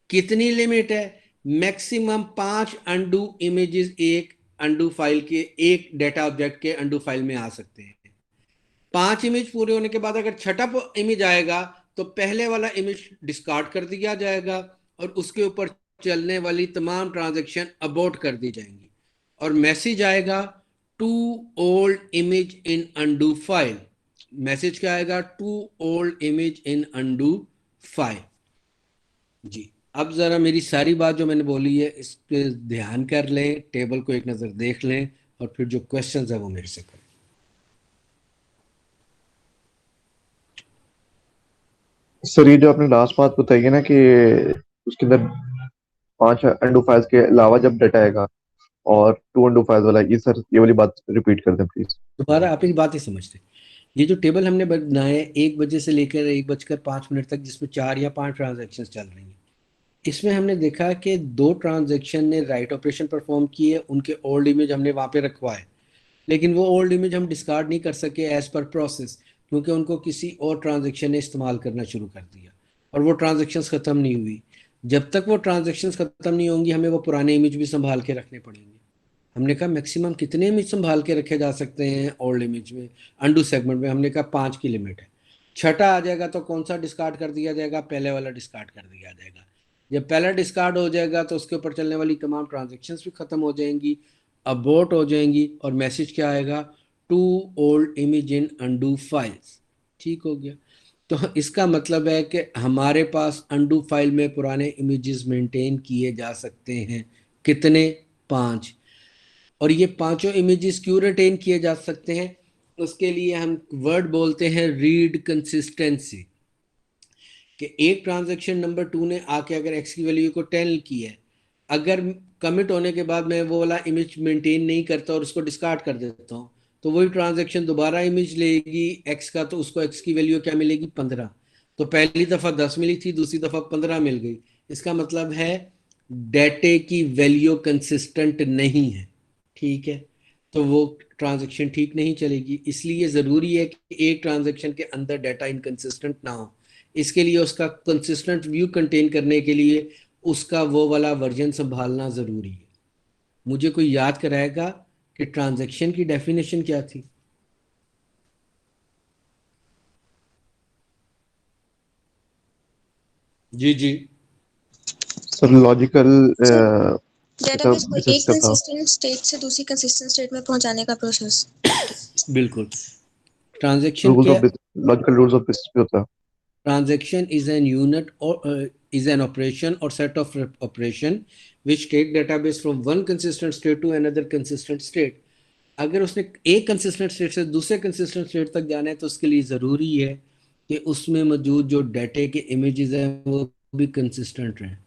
कितनी लिमिट है? मैक्सिमम 5 अनडू इमेजेस एक अनडू फाइल के, एक डाटा ऑब्जेक्ट के अनडू फाइल में आ सकते हैं। 5 इमेज पूरे होने के बाद अगर छठा इमेज आएगा तो पहले वाला इमेज डिस्कार्ड कर दिया जाएगा और उसके ऊपर चलने वाली तमाम ट्रांजैक्शन अबॉर्ट कर दी जाएंगी और मैसेज आएगा to old image in undo file. Message क्या आएगा? To old image in undo file. जी, अब जरा मेरी सारी बात जो मैंने बोली है इस पे ध्यान कर लें, टेबल को एक नजर देख लें और फिर जो क्वेश्चंस है वो मेरे से करें। सर ये जो आपने लास्ट बात बताई है ना कि उसके अंदर 5 अनडू फाइल्स के अलावा जब डाटा आएगा और 2 अनडू फाइल्स वाला, ये सर ये वाली बात रिपीट कर दें प्लीज। दोबारा आप एक बात ही समझते, ये जो टेबल हमने बनाया 1 बजे से लेकर 1:05 तक, जिसमें 4 या 5 ट्रांजैक्शन चल रही हैं, इसमें हमने देखा कि 2 ट्रांजैक्शन ने राइट ऑपरेशन परफॉर्म किए, उनके ओल्ड इमेज हमने वहां पे रखवाए, लेकिन वो ओल्ड इमेज हम डिस्कार्ड नहीं कर सके एज पर प्रोसेस, क्योंकि उनको किसी और ट्रांजैक्शन ने इस्तेमाल करना शुरू कर दिया और वो ट्रांजैक्शंस खत्म नहीं हुई। जब तक वो ट्रांजैक्शंस खत्म नहीं होंगी हमें वो पुराने इमेज भी संभाल के रखने पड़ेंगे। हमने कहा मैक्सिमम कितने इमेज संभाल के रखे जा सकते हैं ओल्ड इमेज में, अनडू सेगमेंट में? हमने कहा 5 की लिमिट है। छठा आ जाएगा तो कौन सा डिस्कार्ड कर दिया जाएगा? पहले वाला डिस्कार्ड कर दिया जाएगा। जब पहला डिस्कार्ड हो जाएगा तो उसके ऊपर चलने वाली तमाम ट्रांजैक्शंस भी खत्म हो जाएंगी, अबॉर्ट हो जाएंगी और मैसेज क्या आएगा? To old image in undo files. ठीक हो गया। तो इसका मतलब है कि हमारे पास अनडू फाइल में पुराने इमेजेस मेंटेन किए जा सकते हैं। कितने? 5। और ये पांचों इमेजेस क्यों रिटेन किए जा सकते हैं? उसके लिए हम वर्ड बोलते हैं रीड कंसिस्टेंसी, कि एक ट्रांजैक्शन नंबर 2 ने आके अगर एक्स की वैल्यू को 10 की है, अगर कमिट होने के बाद मैं वो वाला इमेज मेंटेन नहीं करता और उसको डिस्कार्ड कर देता हूँ, तो वही ट्रांजैक्शन दोबारा इमेज लेगी एक्स का, तो उसको एक्स की वैल्यू क्या मिलेगी? 15। तो पहली दफा 10 मिली थी, दूसरी दफा 15 मिल गई। इसका मतलब है डेटे की वैल्यू कंसिस्टेंट नहीं है। ठीक है, तो वो ट्रांजैक्शन ठीक नहीं चलेगी। इसलिए जरूरी है कि एक ट्रांजैक्शन के अंदर डाटा इनकंसिस्टेंट ना हो। इसके लिए उसका कंसिस्टेंट व्यू कंटेन करने के लिए उसका वो वाला वर्जन संभालना जरूरी है। मुझे कोई याद कराएगा कि ट्रांजैक्शन की डेफिनेशन क्या थी? जी जी सर लॉजिकल डेटाबेस को बेसिस एक का था। कंसिस्टेंट स्टेट से दूसरी कंसिस्टेंट स्टेट में पहुंचाने का प्रोसेस। बिल्कुल। ट्रांजैक्शन रूल्स क्या? Of logical rules of basis पे होता है। Transaction is an unit or is an operation or set of operation which take database from one consistent state to another consistent state. अगर उसने एक consistent state से दूसरे consistent state तक जाना है तो उसके लिए ज़रूरी है कि उसमें मौजूद जो डाटे के इमेजेस हैं वो भी कंसिस्टेंट रहें।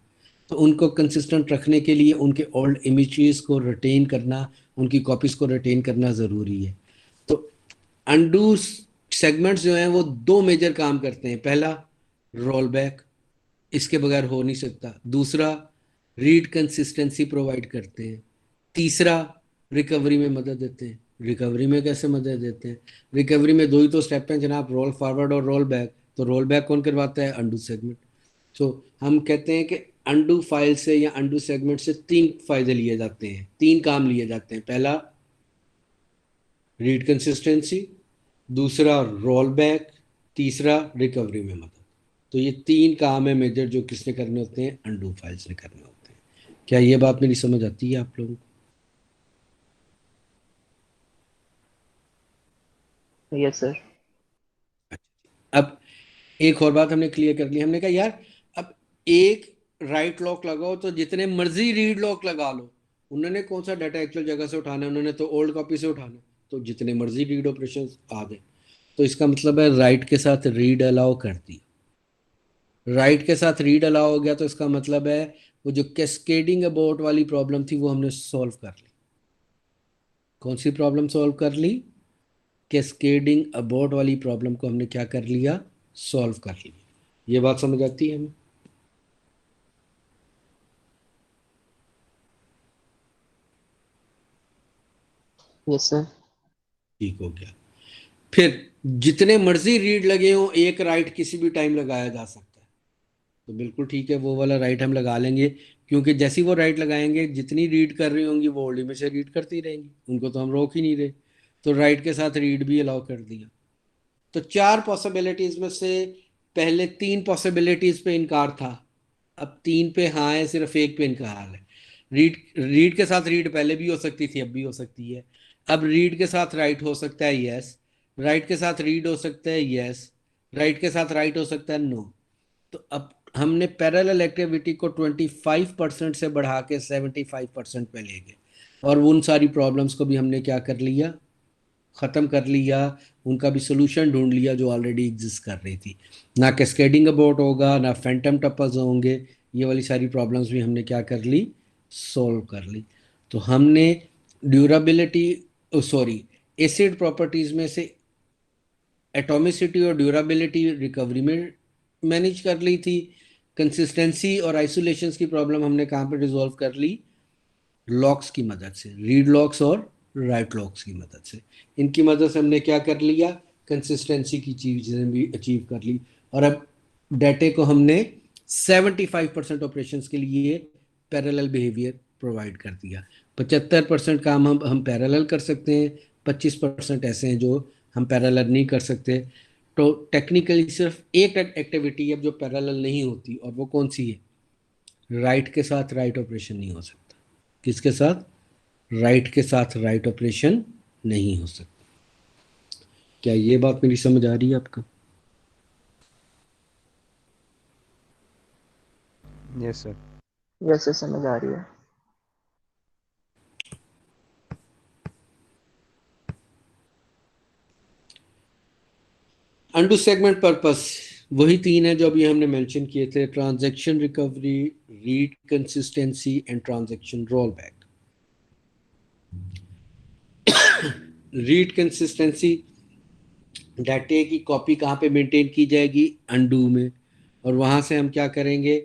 तो उनको कंसिस्टेंट रखने के लिए उनके ओल्ड इमेजेस को रिटेन करना, उनकी कॉपीज़ को रिटेन करना ज़रूरी है। तो अनडू सेगमेंट्स जो हैं वो 2 मेजर काम करते हैं। पहला, रोल बैक, इसके बगैर हो नहीं सकता। दूसरा, रीड कंसिस्टेंसी प्रोवाइड करते हैं। तीसरा, रिकवरी में मदद देते हैं। रिकवरी में कैसे मदद देते हैं? रिकवरी में 2 ही तो स्टेप हैं जनाब, रोल फॉरवर्ड और रोल बैक। तो रोल बैक कौन करवाता है? Undo segment. तो हम कहते हैं कि अनडू फाइल से या अनडू सेगमेंट से 3 फायदे लिए जाते हैं, 3 काम लिए जाते हैं। पहला, रीड कंसिस्टेंसी, दूसरा रोल बैक, तीसरा रिकवरी में मदद। तो ये 3 काम है मेजर जो किसने करने होते हैं? अनडू फाइल्स ने करने होते हैं। क्या ये बात मेरी समझ आती है आप लोगों को? Yes sir. अब एक और बात हमने क्लियर कर ली। हमने कहा यार अब एक राइट लॉक लगाओ तो जितने मर्जी रीड लॉक लगा लो, उन्होंने कौन सा डाटा एक्चुअल जगह से उठाना है? उन्होंने तो ओल्ड कॉपी से उठाना। तो जितने मर्जी रीड ऑपरेशन आ गए, तो इसका मतलब है राइट के साथ रीड अलाउ कर दिया। राइट के साथ रीड अलाउ हो गया तो इसका मतलब है वो जो कैस्केडिंग अबाउट वाली प्रॉब्लम थी वो हमने सॉल्व कर ली। कौन सी प्रॉब्लम सॉल्व कर ली? कैस्केडिंग अबाउट वाली प्रॉब्लम को हमने क्या कर लिया? सॉल्व कर लिया। ये बात समझ आती है हमें? Yes sir. ठीक हो गया। फिर जितने मर्जी रीड लगे हों, एक राइट किसी भी टाइम लगाया जा सकता है, तो बिल्कुल ठीक है, वो वाला राइट हम लगा लेंगे, क्योंकि जैसी वो राइट लगाएंगे जितनी रीड कर रही होंगी वो ओल्ड इमेज से रीड करती रहेंगी, उनको तो हम रोक ही नहीं रहे, तो राइट के साथ रीड भी अलाउ कर दिया। तो 4 पॉसिबिलिटीज में से पहले 3 पॉसिबिलिटीज पे इनकार था, अब 3 पे हाँ है, सिर्फ एक पे इनकार है। रीड के साथ रीड पहले भी हो सकती थी, अब भी हो सकती है। अब रीड के साथ राइट हो सकता है, यस। राइट के साथ रीड हो सकता है, यस। राइट के साथ राइट हो सकता है, नो। तो अब हमने पैरेलल एक्टिविटी को 25% से बढ़ा के 75% पे ले गए, और उन सारी प्रॉब्लम्स को भी हमने क्या कर लिया, ख़त्म कर लिया, उनका भी सोल्यूशन ढूंढ लिया जो ऑलरेडी एग्जिस्ट कर रही थी। ना कैस्केडिंग अबाउट होगा, ना फैंटम टपल्स होंगे, ये वाली सारी प्रॉब्लम्स भी हमने क्या कर ली, सोल्व कर ली। तो हमने ड्यूरेबिलिटी एसिड प्रॉपर्टीज़ में से एटॉमिसिटी और ड्यूरेबिलिटी रिकवरी में मैनेज कर ली थी। कंसिस्टेंसी और आइसोलेशंस की प्रॉब्लम हमने कहाँ पे रिजॉल्व कर ली, लॉक्स की मदद से, रीड लॉक्स और राइट लॉक्स की मदद से। इनकी मदद से हमने क्या कर लिया, कंसिस्टेंसी की चीज़ें भी अचीव कर ली। और अब डाटे को हमने 75% ऑपरेशंस के लिए पैरेलल बिहेवियर प्रोवाइड कर दिया। 75% काम हम पैरेलल कर सकते हैं, 25% ऐसे हैं जो हम पैरेलल नहीं कर सकते। तो टेक्निकली सिर्फ एक एक्टिविटी है जो पैरेलल नहीं होती, और वो कौन सी है, राइट के साथ राइट ऑपरेशन नहीं हो सकता। किसके साथ, राइट के साथ राइट ऑपरेशन नहीं हो सकता। क्या ये बात मेरी समझ आ रही है आपका? Yes sir. यस सर, समझ आ रही है। अनडू सेगमेंट पर्पस वही 3 है जो अभी हमने मेंशन किए थे, transaction recovery, read consistency and transaction rollback. Read consistency, डाटे की कॉपी कहाँ पे मेंटेन की जाएगी, अनडू में, और वहाँ से हम क्या करेंगे,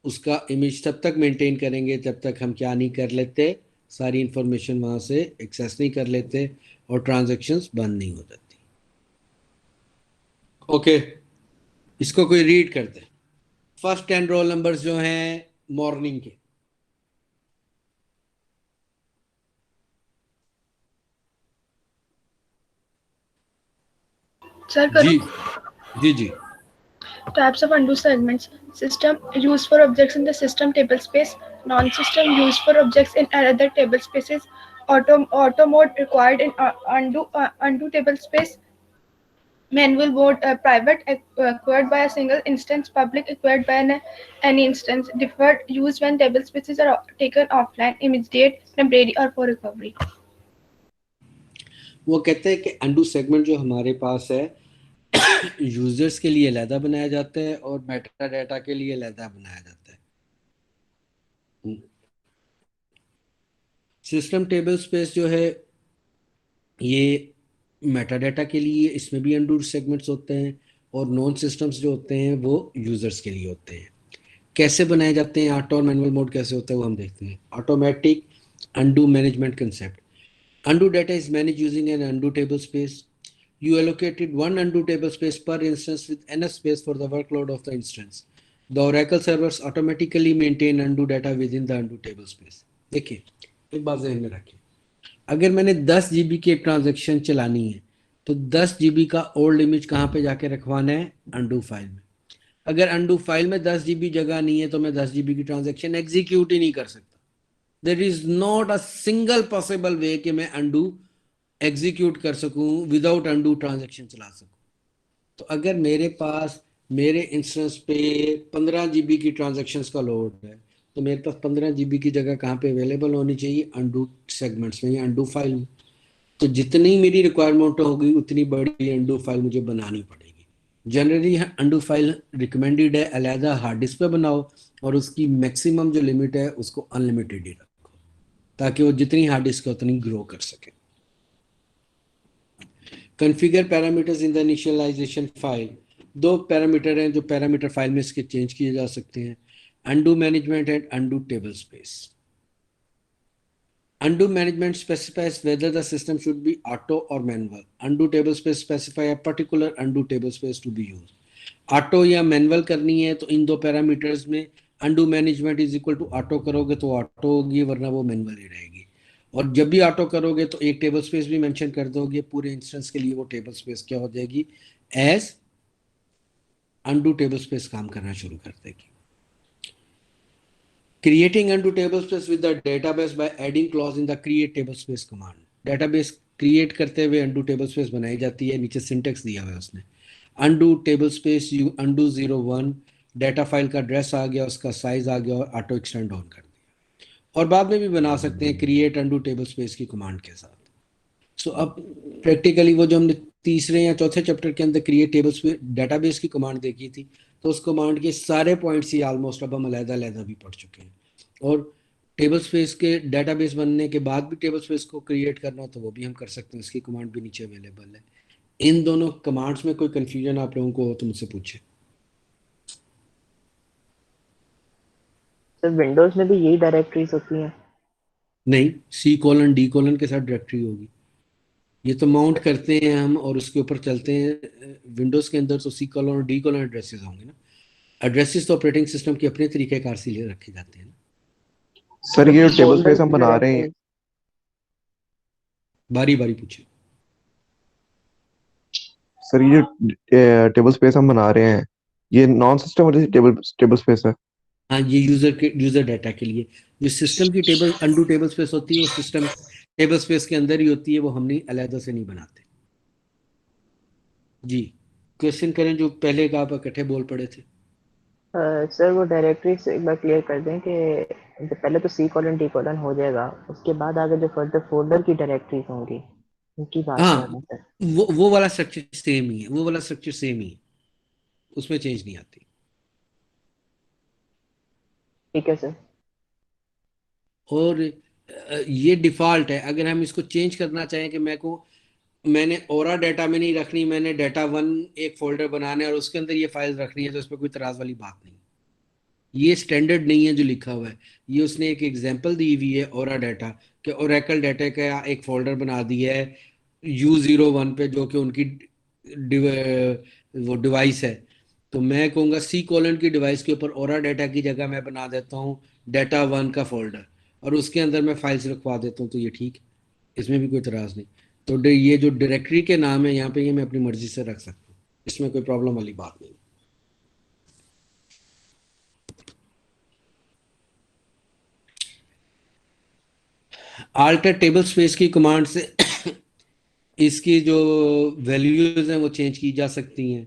उसका इमेज तब तक मेंटेन करेंगे जब तक हम क्या नहीं कर लेते, सारी इंफॉर्मेशन वहाँ से एक्सेस नहीं कर लेते और ट्रांजैक्शंस बंद नहीं हो जाती। ओके, इसको कोई रीड करते हैं। फर्स्ट 10 रोल नंबर्स जो हैं मॉर्निंग के, सर जी करूं? जी जी। Types of undo segments. System used for objects in the system table space. Non-system used for objects in other table spaces. Auto mode required in undo table space. Manual mode private acquired by a single instance. Public acquired by any instance. Deferred used when table spaces are taken offline. Immediate, temporary or for recovery. वो कहते हैं कि undo segment जो हमारे पास है users के लिए अलहदा बनाया जाता है और मेटा डाटा के लिए अलहदा बनाया जाता है। सिस्टम टेबल स्पेस जो है ये मेटा डाटा के लिए, इसमें भी अनडू सेगमेंट्स होते हैं, और नॉन सिस्टम्स जो होते हैं वो यूजर्स के लिए होते हैं। कैसे बनाए जाते हैं, ऑटो और मैनुअल मोड कैसे होता है वो हम देखते हैं। Automatic undo management concept. Undo data is managed using an undo table space. You allocated one undo table space per instance with enough space for the workload of the instance. The Oracle servers automatically maintain undo data within the undo table space. देखिए, एक बात ध्यान में रखिए, अगर मैंने 10 GB की एक ट्रांजेक्शन चलानी है तो 10 GB का ओल्ड इमेज कहाँ पे जाके रखवाना है, अनडू फाइल में। अगर अनडू फाइल में 10 GB जगह नहीं है तो मैं 10 GB की ट्रांजेक्शन एग्जीक्यूट ही नहीं कर सकता। There is not a single possible way कि मैं undo एग्जीक्यूट कर सकूं विदाउट undo ट्रांजैक्शन चला सकूं। तो अगर मेरे पास मेरे इंस्टेंस पे 15 GB की ट्रांजैक्शंस का लोड है तो मेरे पास 15 GB की जगह कहाँ पे अवेलेबल होनी चाहिए, undo सेगमेंट्स में या undo फाइल में। तो जितनी मेरी रिक्वायरमेंट होगी उतनी बड़ी undo फाइल मुझे बनानी पड़ेगी। जनरली undo फाइल रिकमेंडेड है अलहदा हार्ड डिस्क पे बनाओ, और उसकी मैक्सिमम जो लिमिट है उसको अनलिमिटेड ही रखो ताकि वो जितनी हार्ड डिस्क है उतनी ग्रो कर सके। Configure parameters in the initialization file. 2 parameter हैं जो पैरामीटर फाइल में इसके चेंज किए जा सकते हैं, undo management and undo table space. Undo management specifies whether the system should be auto or manual. Undo tablespace specify a particular undo tablespace to be used. Auto या manual करनी है तो इन दो पैरामीटर्स में undo management is equal to auto करोगे तो auto होगी, वरना वो मैनुअल ही रहेगी। और जब भी ऑटो करोगे तो एक टेबल स्पेस भी मेंशन कर दोगे, पूरे इंस्टेंस के लिए वो टेबल स्पेस क्या हो जाएगी, एज अंडू टेबल स्पेस काम करना शुरू कर देगी। Creating undo tablespace with the database by adding clause in the create tablespace command. Database create करते हुए undo tablespace बनाई जाती है, नीचे syntax दिया हुआ है उसने। undo tablespace you undo 01, data file का एड्रेस आ गया, उसका साइज आ गया और ऑटो एक्सटेंड ऑन कर दिया। और बाद में भी बना सकते हैं क्रिएट undo tablespace की कमांड के साथ। सो अब प्रैक्टिकली वो जो हमने तीसरे या चौथे चैप्टर के अंदर क्रिएट टेबलस्पेस डाटाबेस की कमांड देखी थी, तो उस कमांड के सारे पॉइंट्स ही ऑलमोस्ट अब हम अलग-अलग भी पढ़ चुके हैं। और टेबल स्पेस के डाटाबेस बनने के बाद भी टेबल स्पेस को क्रिएट करना हो तो वो भी हम कर सकते हैं, उसकी कमांड भी नीचे अवेलेबल है। इन दोनों कमांड्स में कोई कंफ्यूजन आप लोगों को हो तो मुझसे पूछे। सर विंडोज में भी यही डायरेक्टरीज होती हैं? नहीं, C:D के साथ डायरेक्टरी होगी। ये तो माउंट करते हैं हम और उसके ऊपर चलते हैं। विंडोज के अंदर तो C:D एड्रेसेस होंगे ना। एड्रेसेस तो ऑपरेटिंग सिस्टम के अपने तरीकेकार से लिए रखे जाते हैं ना। सर ये टेबल स्पेस हम बना रहे हैं, बारी बारी पूछे। सर ये टेबल स्पेस हम बना रहे हैं, ये नॉन सिस्टम वाली टेबल स्पेस है। हाँ, ये यूजर डाटा के लिए जो सिस्टम की टेबल अंडू टेबल स्पेस होती है वो सिस्टम टेबल स्पेस के अंदर ही होती है, वो हम नहीं अलग से नहीं बनाते। जी क्वेश्चन करें जो पहले का आप इकट्ठे बोल पड़े थे। सर वो डायरेक्टरी से एक बार क्लियर कर दें कि पहले तो C:D हो जाएगा, उसके बाद आगे जो फर्दर फोल्डर की डायरेक्टरीज होंगी उनकी बात कर रहे हैं सर। वो वाला स्ट्रक्चर सेम ही है, वो वाला स्ट्रक्चर सेम ही है, उसमें चेंज नहीं आती। ठीक है सर। और ये डिफॉल्ट है। अगर हम इसको चेंज करना चाहें कि मैंने ओरा डाटा में नहीं रखनी, मैंने डाटा 1 एक फोल्डर बनाना है और उसके अंदर ये फाइल रखनी है, तो इस पर कोई तराज वाली बात नहीं। ये स्टैंडर्ड नहीं है जो लिखा हुआ है, ये उसने एक एग्जांपल दी हुई है ओरा डाटा कि ओरेकल डाटा का एक फोल्डर बना दिया है U01 पे जो कि उनकी वो डिवाइस है। तो मैं कहूँगा C: की डिवाइस के ऊपर ओरा डाटा की जगह मैं बना देता हूँ डाटा 1 का फोल्डर और उसके अंदर मैं फाइल्स रखवा देता हूँ, तो ये ठीक है, इसमें भी कोई तराज नहीं। तो ये जो डायरेक्टरी के नाम है यहाँ पे, ये मैं अपनी मर्जी से रख सकता हूँ, इसमें कोई प्रॉब्लम वाली बात नहीं। अल्टर टेबल स्पेस की कमांड से इसकी जो वैल्यूज हैं वो चेंज की जा सकती हैं,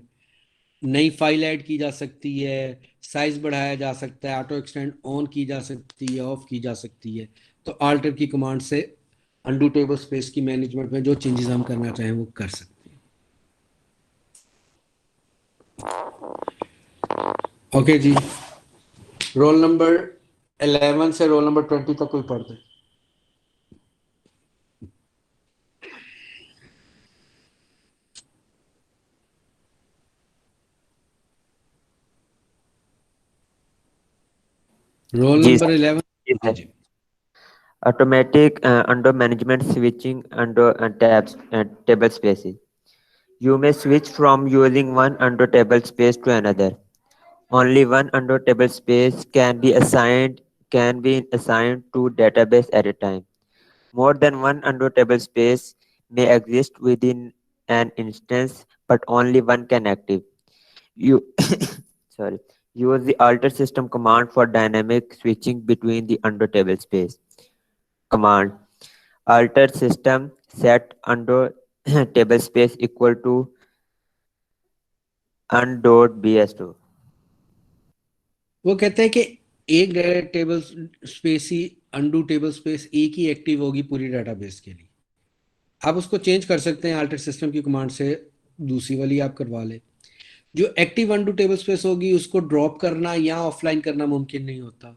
नई फाइल ऐड की जा सकती है, साइज बढ़ाया जा सकता है, ऑटो एक्सटेंड ऑन की जा सकती है, ऑफ की जा सकती है। तो अल्टर की कमांड से अंडू टेबल स्पेस की मैनेजमेंट में जो चेंजेस हम करना चाहें वो कर सकते हैं। ओके जी, रोल नंबर 11 से रोल नंबर 20 तक कोई पढ़ दे। Roll number 11। Automatic under management switching under tabs and table spaces. You may switch from using one under table space to another. Only one under table space can be assigned to database at a time. More than one under table space may exist within an instance, but only one can active. You use the alter system command for dynamic switching between the under table space. Command alter system set under table space equal to un.bs2. वो कहते हैं कि एक table space ही undo table space एक ही active होगी पूरी database के लिए। आप उसको चेंज कर सकते हैं अल्टर सिस्टम की कमांड से, दूसरी वाली आप करवा ले। जो एक्टिव अंडू टेबल स्पेस होगी उसको ड्रॉप करना या ऑफलाइन करना मुमकिन नहीं होता,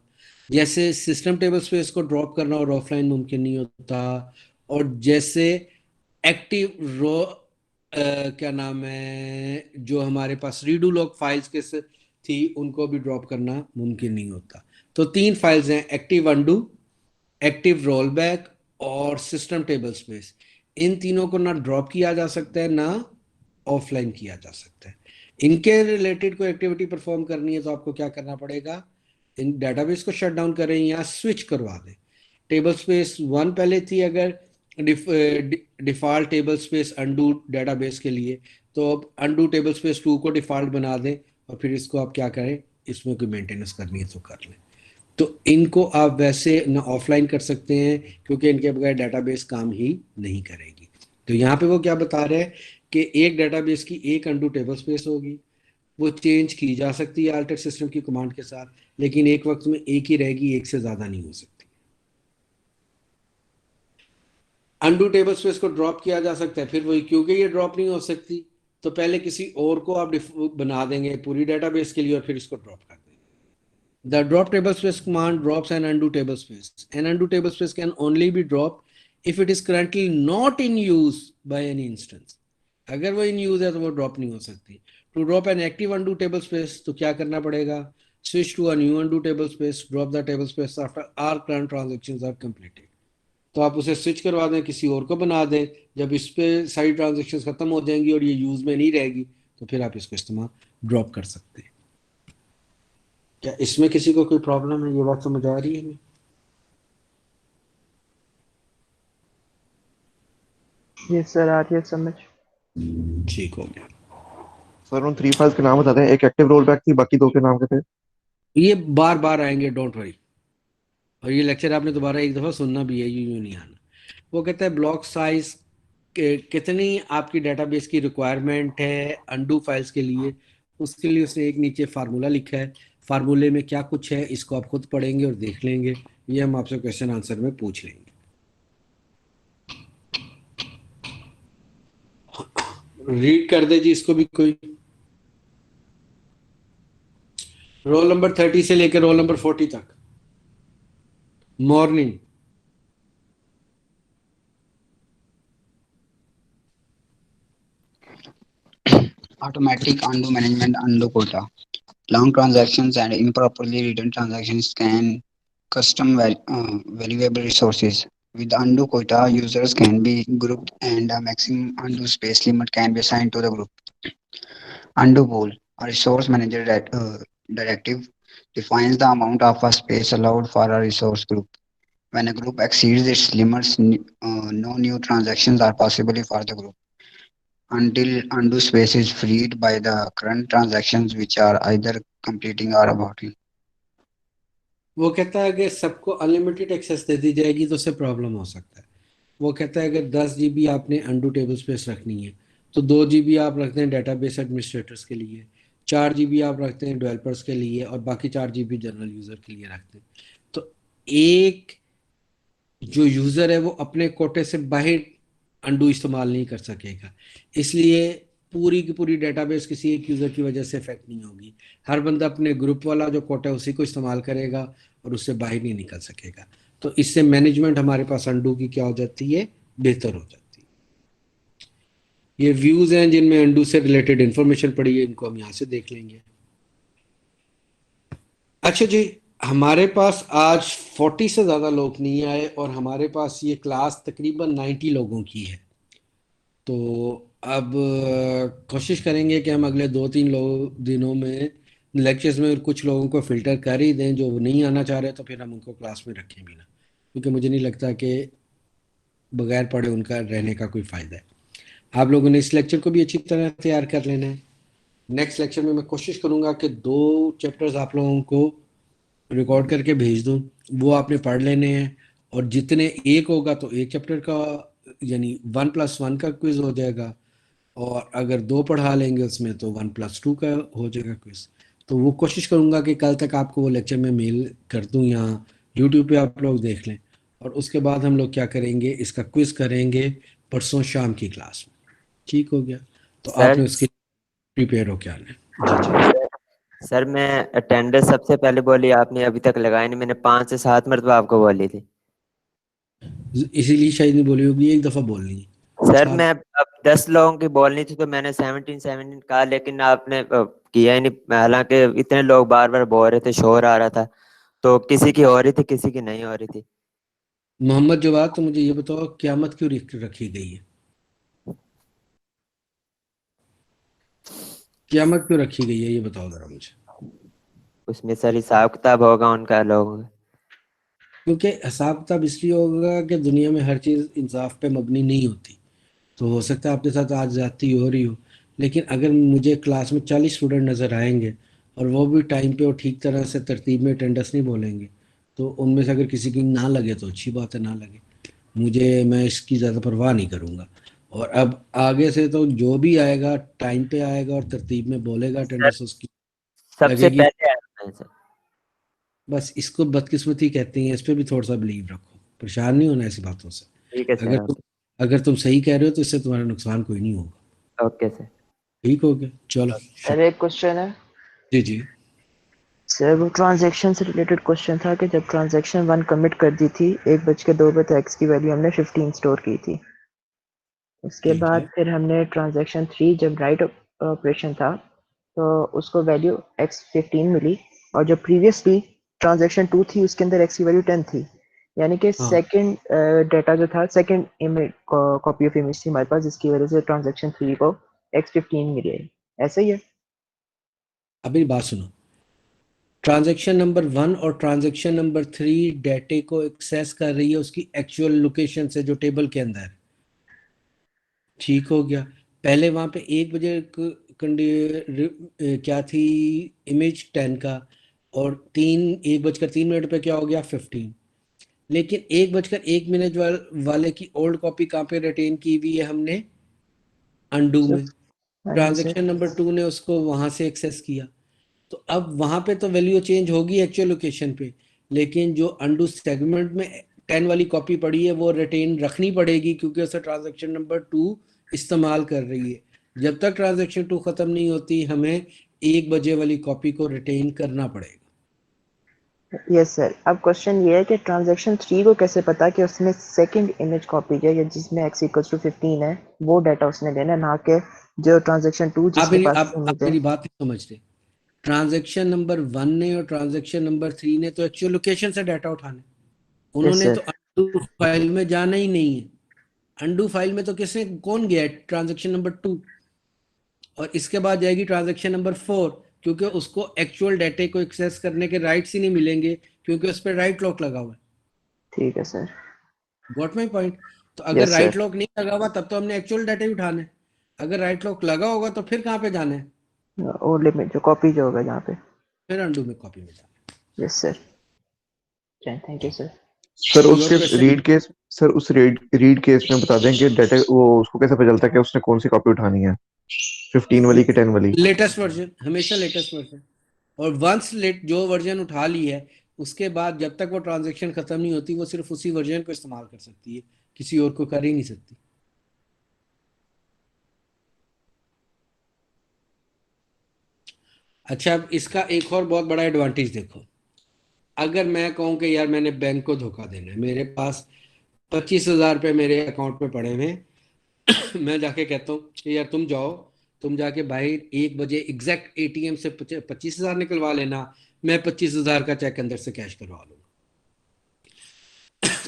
जैसे सिस्टम टेबल स्पेस को ड्रॉप करना और ऑफलाइन मुमकिन नहीं होता, और जैसे एक्टिव रो क्या नाम है जो हमारे पास रीडू लॉग फाइल्स के थी उनको भी ड्रॉप करना मुमकिन नहीं होता। तो 3 फाइल्स हैं, active undo, active roll back और सिस्टम टेबल स्पेस, इन तीनों को ना ड्रॉप किया जा सकता है ना ऑफलाइन किया जा सकता है। इनके रिलेटेड कोई एक्टिविटी परफॉर्म करनी है तो आपको क्या करना पड़ेगा, इन डेटाबेस को शट डाउन करें या स्विच करवा दें। टेबल स्पेस 1 पहले थी, अगर default table space undo database के लिए, तो अब अनडू टेबल स्पेस 2 को डिफॉल्ट बना दें और फिर इसको आप क्या करें, इसमें कोई मेंटेनेंस करनी है तो कर लें। तो इनको आप वैसे ना ऑफलाइन कर सकते हैं क्योंकि इनके बगैर डेटाबेस काम ही नहीं करेगी। तो यहाँ पे वो क्या बता रहे हैं कि एक डेटाबेस की एक अनडू टेबल स्पेस होगी, वो चेंज की जा सकती है अल्टर सिस्टम की कमांड के साथ, लेकिन एक वक्त में एक ही रहेगी, एक से ज़्यादा नहीं हो सकती। अनडू टेबल स्पेस को ड्रॉप किया जा सकता है, फिर वही क्योंकि ये ड्रॉप नहीं हो सकती तो पहले किसी और को आप बना देंगे पूरी डेटाबेस के लिए और फिर इसको ड्रॉप कर देंगे। The drop table space command drops an undo table space. An undo table space can only be dropped if it is currently not in use by any instance. अगर वो in use है तो वो drop नहीं हो सकती। To drop an active undo table space तो क्या करना पड़ेगा, switch to a new undo table space, drop the table space after all current transactions are completed. तो आप उसे स्विच करवा दें, किसी और को बना दें, जब इस पे सारी ट्रांजेक्शन खत्म हो जाएंगी और ये यूज में नहीं रहेगी तो फिर आप इसको इस्तेमाल ड्रॉप कर सकते हैं। क्या इसमें किसी को कोई प्रॉब्लम है, ये बात समझ आ रही है हमें? ये सर आ रही है समझ। ठीक हो गया सर। उन 3 फाइल्स के नाम बताते हैं, एक एक्टिव रोल बैक थी, बाकी 2 के नाम क्या थे? ये बार बार आएंगे, डोंट वरी, और ये लेक्चर आपने दोबारा एक दफ़ा सुनना भी है, यूं नहीं आना। वो कहता है ब्लॉक साइज कितनी आपकी डेटाबेस की रिक्वायरमेंट है अनडू फाइल्स के लिए, उसके लिए उसने एक नीचे फार्मूला लिखा है। फार्मूले में क्या कुछ है इसको आप खुद पढ़ेंगे और देख लेंगे, ये हम आपसे क्वेश्चन आंसर में पूछ लेंगे। रीड कर दे जी इसको भी कोई। रोल नंबर 30 से लेकर रोल नंबर 40 तक। Morning. Automatic undo management undo quota. Long transactions and improperly written transactions can custom valuable resources. With undo quota, users can be grouped and a maximum undo space limit can be assigned to the group. Undo pool, a resource manager directive, defines the amount of a space allowed for a resource group. When a group exceeds its limits, no new transactions are possible for the group until undo space is freed by the current transactions which are either completing or aborting. वो कहता है अगर सबको unlimited access दे दी जाएगी तो उससे problem हो सकता है। वो कहता है अगर 10 GB आपने अनडू टेबल स्पेस रखनी है तो 2 GB आप रखते हैं डेटाबेस एडमिनिस्ट्रेटर्स के लिए, 4 GB आप रखते हैं डेवलपर्स के लिए और बाकी 4 GB जनरल यूजर के लिए रखते हैं। तो एक जो यूजर है वो अपने कोटे से बाहर अनडू इस्तेमाल नहीं कर सकेगा, इसलिए पूरी की पूरी डेटाबेस किसी एक यूजर की वजह से इफेक्ट नहीं होगी। हर बंदा अपने ग्रुप वाला जो कोटा है उसी को इस्तेमाल करेगा और उससे बाहर नहीं निकल सकेगा। तो इससे मैनेजमेंट हमारे पास अनडू की क्या हो जाती है, बेहतर हो जाती है। ये व्यूज हैं जिनमें अनडू से रिलेटेड इंफॉर्मेशन पड़ी है, इनको हम यहाँ से देख लेंगे। अच्छा जी, हमारे पास आज 40 से ज़्यादा लोग नहीं आए और हमारे पास ये क्लास तकरीबन 90 लोगों की है। तो अब कोशिश करेंगे कि हम अगले 2-3 दिनों में लेक्चर्स में कुछ लोगों को फ़िल्टर कर ही दें, जो नहीं आना चाह रहे तो फिर हम उनको क्लास में रखें भी ना, क्योंकि मुझे नहीं लगता कि बगैर पढ़े उनका रहने का कोई फ़ायदा है। आप लोगों ने इस लेक्चर को भी अच्छी तरह तैयार कर लेना है। नेक्स्ट लेक्चर में मैं कोशिश करूँगा कि 2 चैप्टर्स आप लोगों को रिकॉर्ड करके भेज दूँ, वो आपने पढ़ लेने हैं, और जितने एक होगा तो एक चैप्टर का यानी 1+1 का क्विज हो जाएगा, और अगर 2 पढ़ा लेंगे उसमें तो 1+2 का हो जाएगा क्विज। तो वो कोशिश करूँगा कि कल तक आपको वो लेक्चर में मेल कर दूँ या यूट्यूब पे आप लोग देख लें, और उसके बाद हम लोग क्या करेंगे, इसका क्विज करेंगे परसों शाम की क्लास में। ठीक हो गया? तो आपने उसके प्रिपेयर हो क्या आना। सर मैं अटेंडेंस सबसे पहले बोली आपने, अभी तक लगाई नहीं, मैंने 5 से 7 मरतबा आपको बोली थी, इसीलिए शायद नहीं बोली होगी, एक दफ़ा बोलनी है। सर मैं अब 10 लोगों की बोलनी थी तो मैंने 17 कहा, लेकिन आपने किया ही नहीं। हालांकि इतने लोग बार बार बोल रहे थे, शोर आ रहा था, तो किसी की हो रही थी किसी की नहीं हो रही थी। मोहम्मद जवाद, तो मुझे ये बताओ क़यामत क्यों रखी गई है? क़यामत क्यों रखी गई है, ये बताओ जरा मुझे। उसमें सर हिसाब किताब होगा उनका लोग। क्योंकि हिसाब किताब इसलिए होगा कि दुनिया में हर चीज़ इंसाफ पे मबनी नहीं होती। तो हो सकता है आपके साथ आज ज़्यादती हो रही हो, लेकिन अगर मुझे क्लास में 40 स्टूडेंट नज़र आएंगे और वो भी टाइम पे और ठीक तरह से तरतीब में अटेंडेंस नहीं बोलेंगे, तो उनमें से अगर किसी की ना लगे तो अच्छी बात है, ना लगे मैं इसकी ज़्यादा परवाह नहीं करूँगा। और अब आगे से तो जो भी आएगा टाइम पे आएगा और तरतीब में बोलेगा, सर अटेंडेंस उसकी सबसे लगेगी। पहले आना है सर। बस इसको बदकिस्मती कहते हैं, इस पे भी थोड़ा सा बिलीव रखो, परेशान नहीं होना ऐसी बातों से। ठीक है अगर सर। तुम अगर तुम सही कह रहे हो तो इससे तुम्हारा नुकसान कोई नहीं होगा। Okay sir. ठीक हो गया, चलो। सर एक क्वेश्चन है जी जी। सर, वो ट्रांजैक्शन से रिलेटेड क्वेश्चन था कि जब ट्रांजैक्शन 1 कमिट कर दी थी 1:02 बजे एक्स की वैल्यू हमने 15 स्टोर की थी। उसके ठीक बाद है। फिर हमने ट्रांजैक्शन 3 जब राइट ऑपरेशन था तो उसको वैल्यू एक्स 15 मिली, और जो प्रीवियसली ट्रांजैक्शन 2 थी उसके अंदर एक्स की वैल्यू 10 थी। यानी कि हाँ, सेकंड डाटा जो था, second image copy of image थी हमारे पास, जिसकी वजह से ट्रांजैक्शन 3 को एक्स 15 मिली है। ऐसा ही है? अभी बात सुनो। ट्रांजैक्शन नंबर 1 और ट्रांजैक्शन नंबर 3 डेटे को एक्सेस कर रही है उसकी एक्चुअल लोकेशन से जो टेबल के अंदर है। ठीक हो गया। पहले वहां पे 1 बजे क्या थी, इमेज 10 का, और 1:03 पे क्या हो गया, 15। लेकिन 1:01 वाले की ओल्ड कॉपी कहाँ पे रिटेन की हुई है हमने, अंडू में। हाँ जी सर। ट्रांजैक्शन नंबर 2 ने उसको वहां से एक्सेस किया, तो अब वहां पे तो वैल्यू चेंज होगी एक्चुअल लोकेशन पे, लेकिन जो अंडू सेगमेंट में 10 वाली कॉपी पड़ी है वो रिटेन रखनी पड़ेगी, क्योंकि उसे ट्रांजैक्शन नंबर 2 इस्तेमाल कर रही है। जब तक ट्रांजैक्शन 2 खत्म नहीं होती हमें 1 बजे वाली कॉपी को रिटेन करना पड़ेगा। Yes sir. अब क्वेश्चन ये है कि ट्रांजैक्शन 3 को कैसे पता कि उसने सेकंड इमेज कॉपी किया, या जिसमें x = 15 है वो डाटा उसने लेना, ना कि जो ट्रांजैक्शन 2 जिसके पास आप इमेज है। मेरी बात नहीं समझ रहे। ट्रांजैक्शन नंबर 1 ने और ट्रांजैक्शन नंबर 3 ने तो एक्चुअल लोकेशन से डाटा उठाने, यस उन्होंने तो सर। अंडू फाइल में जाना ही नहीं है। अंडू फाइल में तो किसने कौन गया, ट्रांजैक्शन नंबर 2, और इसके बाद जाएगी ट्रांजैक्शन नंबर 4, क्योंकि उसको एक्चुअल डाटे को एक्सेस करने के राइट्स ही नहीं मिलेंगे, क्योंकि उस पर राइट लॉक लगा हुआ है। ठीक है सर। Got my point? तो अगर यस राइट सर। लॉक नहीं लगा हुआ तब तो हमने एक्चुअल डाटा ही उठाना है। अगर राइट लॉक लगा होगा तो फिर कहाँ पे जाना है, वो लिमिट जो कॉपी जो होगा जहाँ पे। फिर अंडू में कॉपी में जाना yes sir. Thank you sir. Sir है। योर उसके क्वेश्चन। रीड केस सर उस रीड केस में बता दें कि डाटा वो उसको कैसे पता चलता है कि उसने कौन सी कॉपी उठानी है, 15 वाली कि 10 वाली? लेटेस्ट वर्जन, हमेशा लेटेस्ट वर्जन। और वंस जो वर्जन उठा ली है उसके बाद जब तक वो ट्रांजैक्शन खत्म नहीं होती वो सिर्फ उसी वर्जन को इस्तेमाल कर सकती है, किसी और को कर ही नहीं सकती। अच्छा, अब इसका एक और बहुत बड़ा एडवांटेज देखो। अगर मैं कहूँ कि यार मैंने बैंक को धोखा देना है, मेरे पास 25,000 रुपये मेरे अकाउंट में पड़े हुए हैं मैं जाके कहता हूँ कि यार तुम जाओ, तुम जाके बाहर 1 बजे एग्जैक्ट एटीएम से 25,000 निकलवा लेना, मैं 25,000 का चेक अंदर से कैश करवा लूंगा।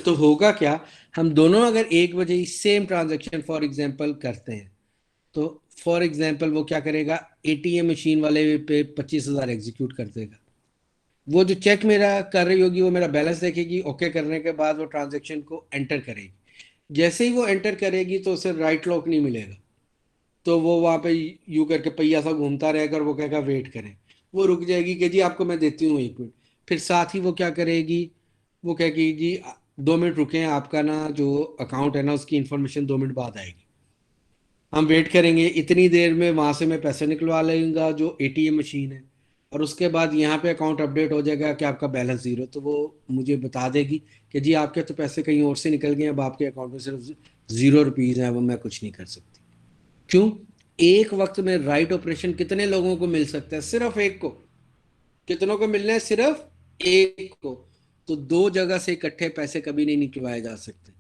तो होगा क्या, हम दोनों अगर 1 बजे ही सेम ट्रांजेक्शन फॉर एग्जांपल करते हैं, तो फॉर एग्जांपल वो क्या करेगा, एटीएम मशीन वाले पे 25,000 एग्जीक्यूट कर देगा। वो जो चेक मेरा कर रही होगी वो मेरा बैलेंस देखेगी, ओके करने के बाद वो ट्रांजेक्शन को एंटर करेगी। जैसे ही वो एंटर करेगी तो उसे राइट लॉक नहीं मिलेगा, तो वो वहां पे यू करके पहिया सा घूमता रहेगा और वो कहेगा वेट करें। वो रुक जाएगी कि जी आपको मैं देती हूँ 1 मिनट। फिर साथ ही वो क्या करेगी, वो कहेगी जी 2 मिनट रुके हैं, आपका ना जो अकाउंट है ना उसकी इंफॉर्मेशन 2 मिनट बाद आएगी। हम वेट करेंगे, इतनी देर में वहां से मैं पैसे निकलवा लूंगा जो एटीएम मशीन है, और उसके बाद यहाँ पे अकाउंट अपडेट हो जाएगा कि आपका बैलेंस 0। तो वो मुझे बता देगी कि जी आपके तो पैसे कहीं और से निकल गए, अब आपके अकाउंट में सिर्फ 0 रुपीज है, वो मैं कुछ नहीं कर सकती। क्यों? एक वक्त में राइट ऑपरेशन कितने लोगों को मिल सकता है, सिर्फ एक को। कितनों को मिलना है, सिर्फ एक को। तो 2 जगह से इकट्ठे पैसे कभी नहीं निकलवाए जा सकते,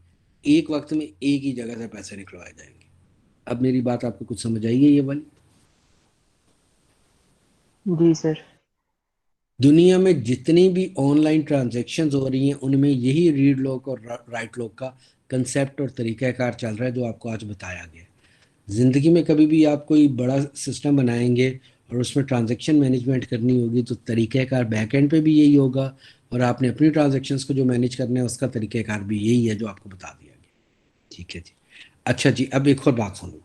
एक वक्त में एक ही जगह से पैसे निकलवाए जाएंगे। अब मेरी बात आपको कुछ समझ आई है ये वाली? जी सर। दुनिया में जितनी भी ऑनलाइन ट्रांजैक्शंस हो रही हैं उनमें यही रीड लॉक और राइट लॉक का कंसेप्ट और तरीक़ाकार चल रहा है जो आपको आज बताया गया है। ज़िंदगी में कभी भी आप कोई बड़ा सिस्टम बनाएंगे और उसमें ट्रांजैक्शन मैनेजमेंट करनी होगी तो तरीक़ाकार बैक एंड पे भी यही होगा और आपने अपनी ट्रांजैक्शंस को जो मैनेज करना है उसका तरीक़ाकार भी यही है जो आपको बता दिया गया। ठीक है जी। अच्छा जी, अब एक और बात सुनो।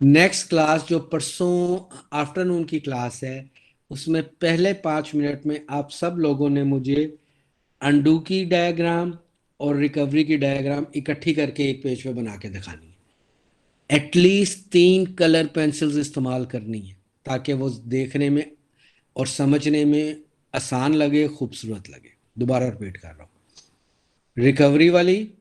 नेक्स्ट क्लास जो परसों आफ्टरनून की क्लास है उसमें पहले 5 मिनट में आप सब लोगों ने मुझे अंडू की डायग्राम और रिकवरी की डायग्राम इकट्ठी करके एक पेज पे बना के दिखानी है। एटलीस्ट 3 कलर पेंसिल्स इस्तेमाल करनी है ताकि वो देखने में और समझने में आसान लगे, खूबसूरत लगे। दोबारा रिपीट कर रहा हूँ, रिकवरी वाली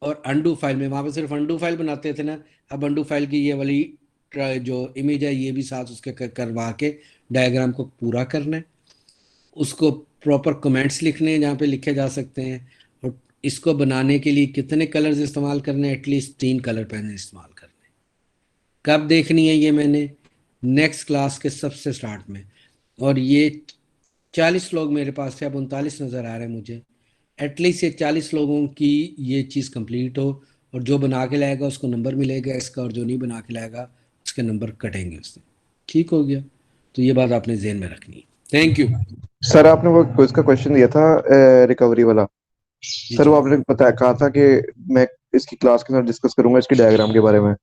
और अंडू फाइल में, वहाँ पे सिर्फ अंडू फाइल बनाते थे ना, अब अंडू फाइल की ये वाली जो इमेज है ये भी साथ उसके करवा के डायग्राम को पूरा करना है। उसको प्रॉपर कमेंट्स लिखने हैं जहाँ पे लिखे जा सकते हैं और इसको बनाने के लिए कितने कलर्स इस्तेमाल करने हैं, एटलीस्ट 3 कलर पेन इस्तेमाल करने हैं। कब देखनी है ये मैंने? नेक्स्ट क्लास के सबसे स्टार्ट में। और ये 40 लोग मेरे पास थे, अब 39 नज़र आ रहे हैं मुझे। एटलीस्ट ये 40 लोगों की ये चीज़ कंप्लीट हो और जो बना के लाएगा उसको नंबर मिलेगा इसका और जो नहीं बना के लाएगा उसके नंबर कटेंगे उससे। ठीक हो गया? तो ये बात आपने ज़हन में रखनी है। Thank you sir. आपने वो क्विज का क्वेश्चन दिया था रिकवरी वाला, सर वो आपने कहा था कि मैं इसकी क्लास के साथ डिस्कस करूंगा इसकी डायग्राम के बारे में।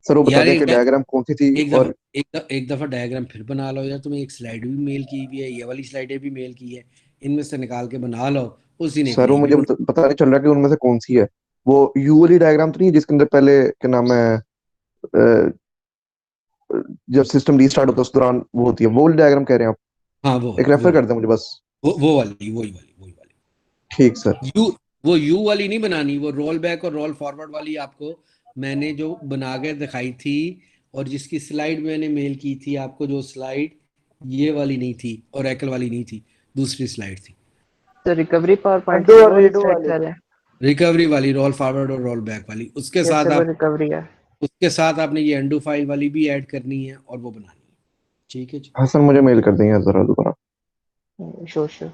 सर वो बता यार दें कि डायग्राम कौन सी थी और एक दफ़ा डायग्राम फिर बना लो यार। तुम्हें एक स्लाइड भी मेल की हुई है, ये वाली स्लाइडें भी मेल की है, इनमें से निकाल के बना लो। उसी ने सर वो मुझे पता नहीं चल रहा कि उनमें से कौन सी है। वो यू वाली डायग्राम तो नहीं है जिसके अंदर पहले क्या नाम है जब सिस्टम रीस्टार्ट होता है उस दौरान वो होती है, वो वाली डायग्राम कह रहे हैं आप? हाँ वो एक रेफर कर दें मुझे बस। वो वाली ठीक सर। वो यू वाली नहीं बनानी, वो रोल बैक और रोल फॉरवर्ड वाली आपको मैंने जो बना के दिखाई थी और जिसकी स्लाइड मैंने मेल की थी आपको, जो स्लाइड ये वाली नहीं थी और एकल वाली नहीं थी, दूसरी स्लाइड थी। तो रिकवरी पावर पॉइंट अंडू और वो रीडो स्लाइड वाले कर रहे हैं। रिकवरी वाली, रोल फॉरवर्ड और रोल बैक वाली। उसके साथ आप रिकवरी है, उसके साथ आपने ये अंडू फाइल वाली भी ऐड करनी है और वो बनानी है। ठीक है जी। हाँ सर मुझे मेल कर देंगे जरा दोबारा। श्योर।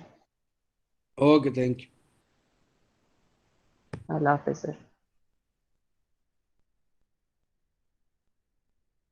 Okay, thank you. अल्लाह हाफिज़ सर।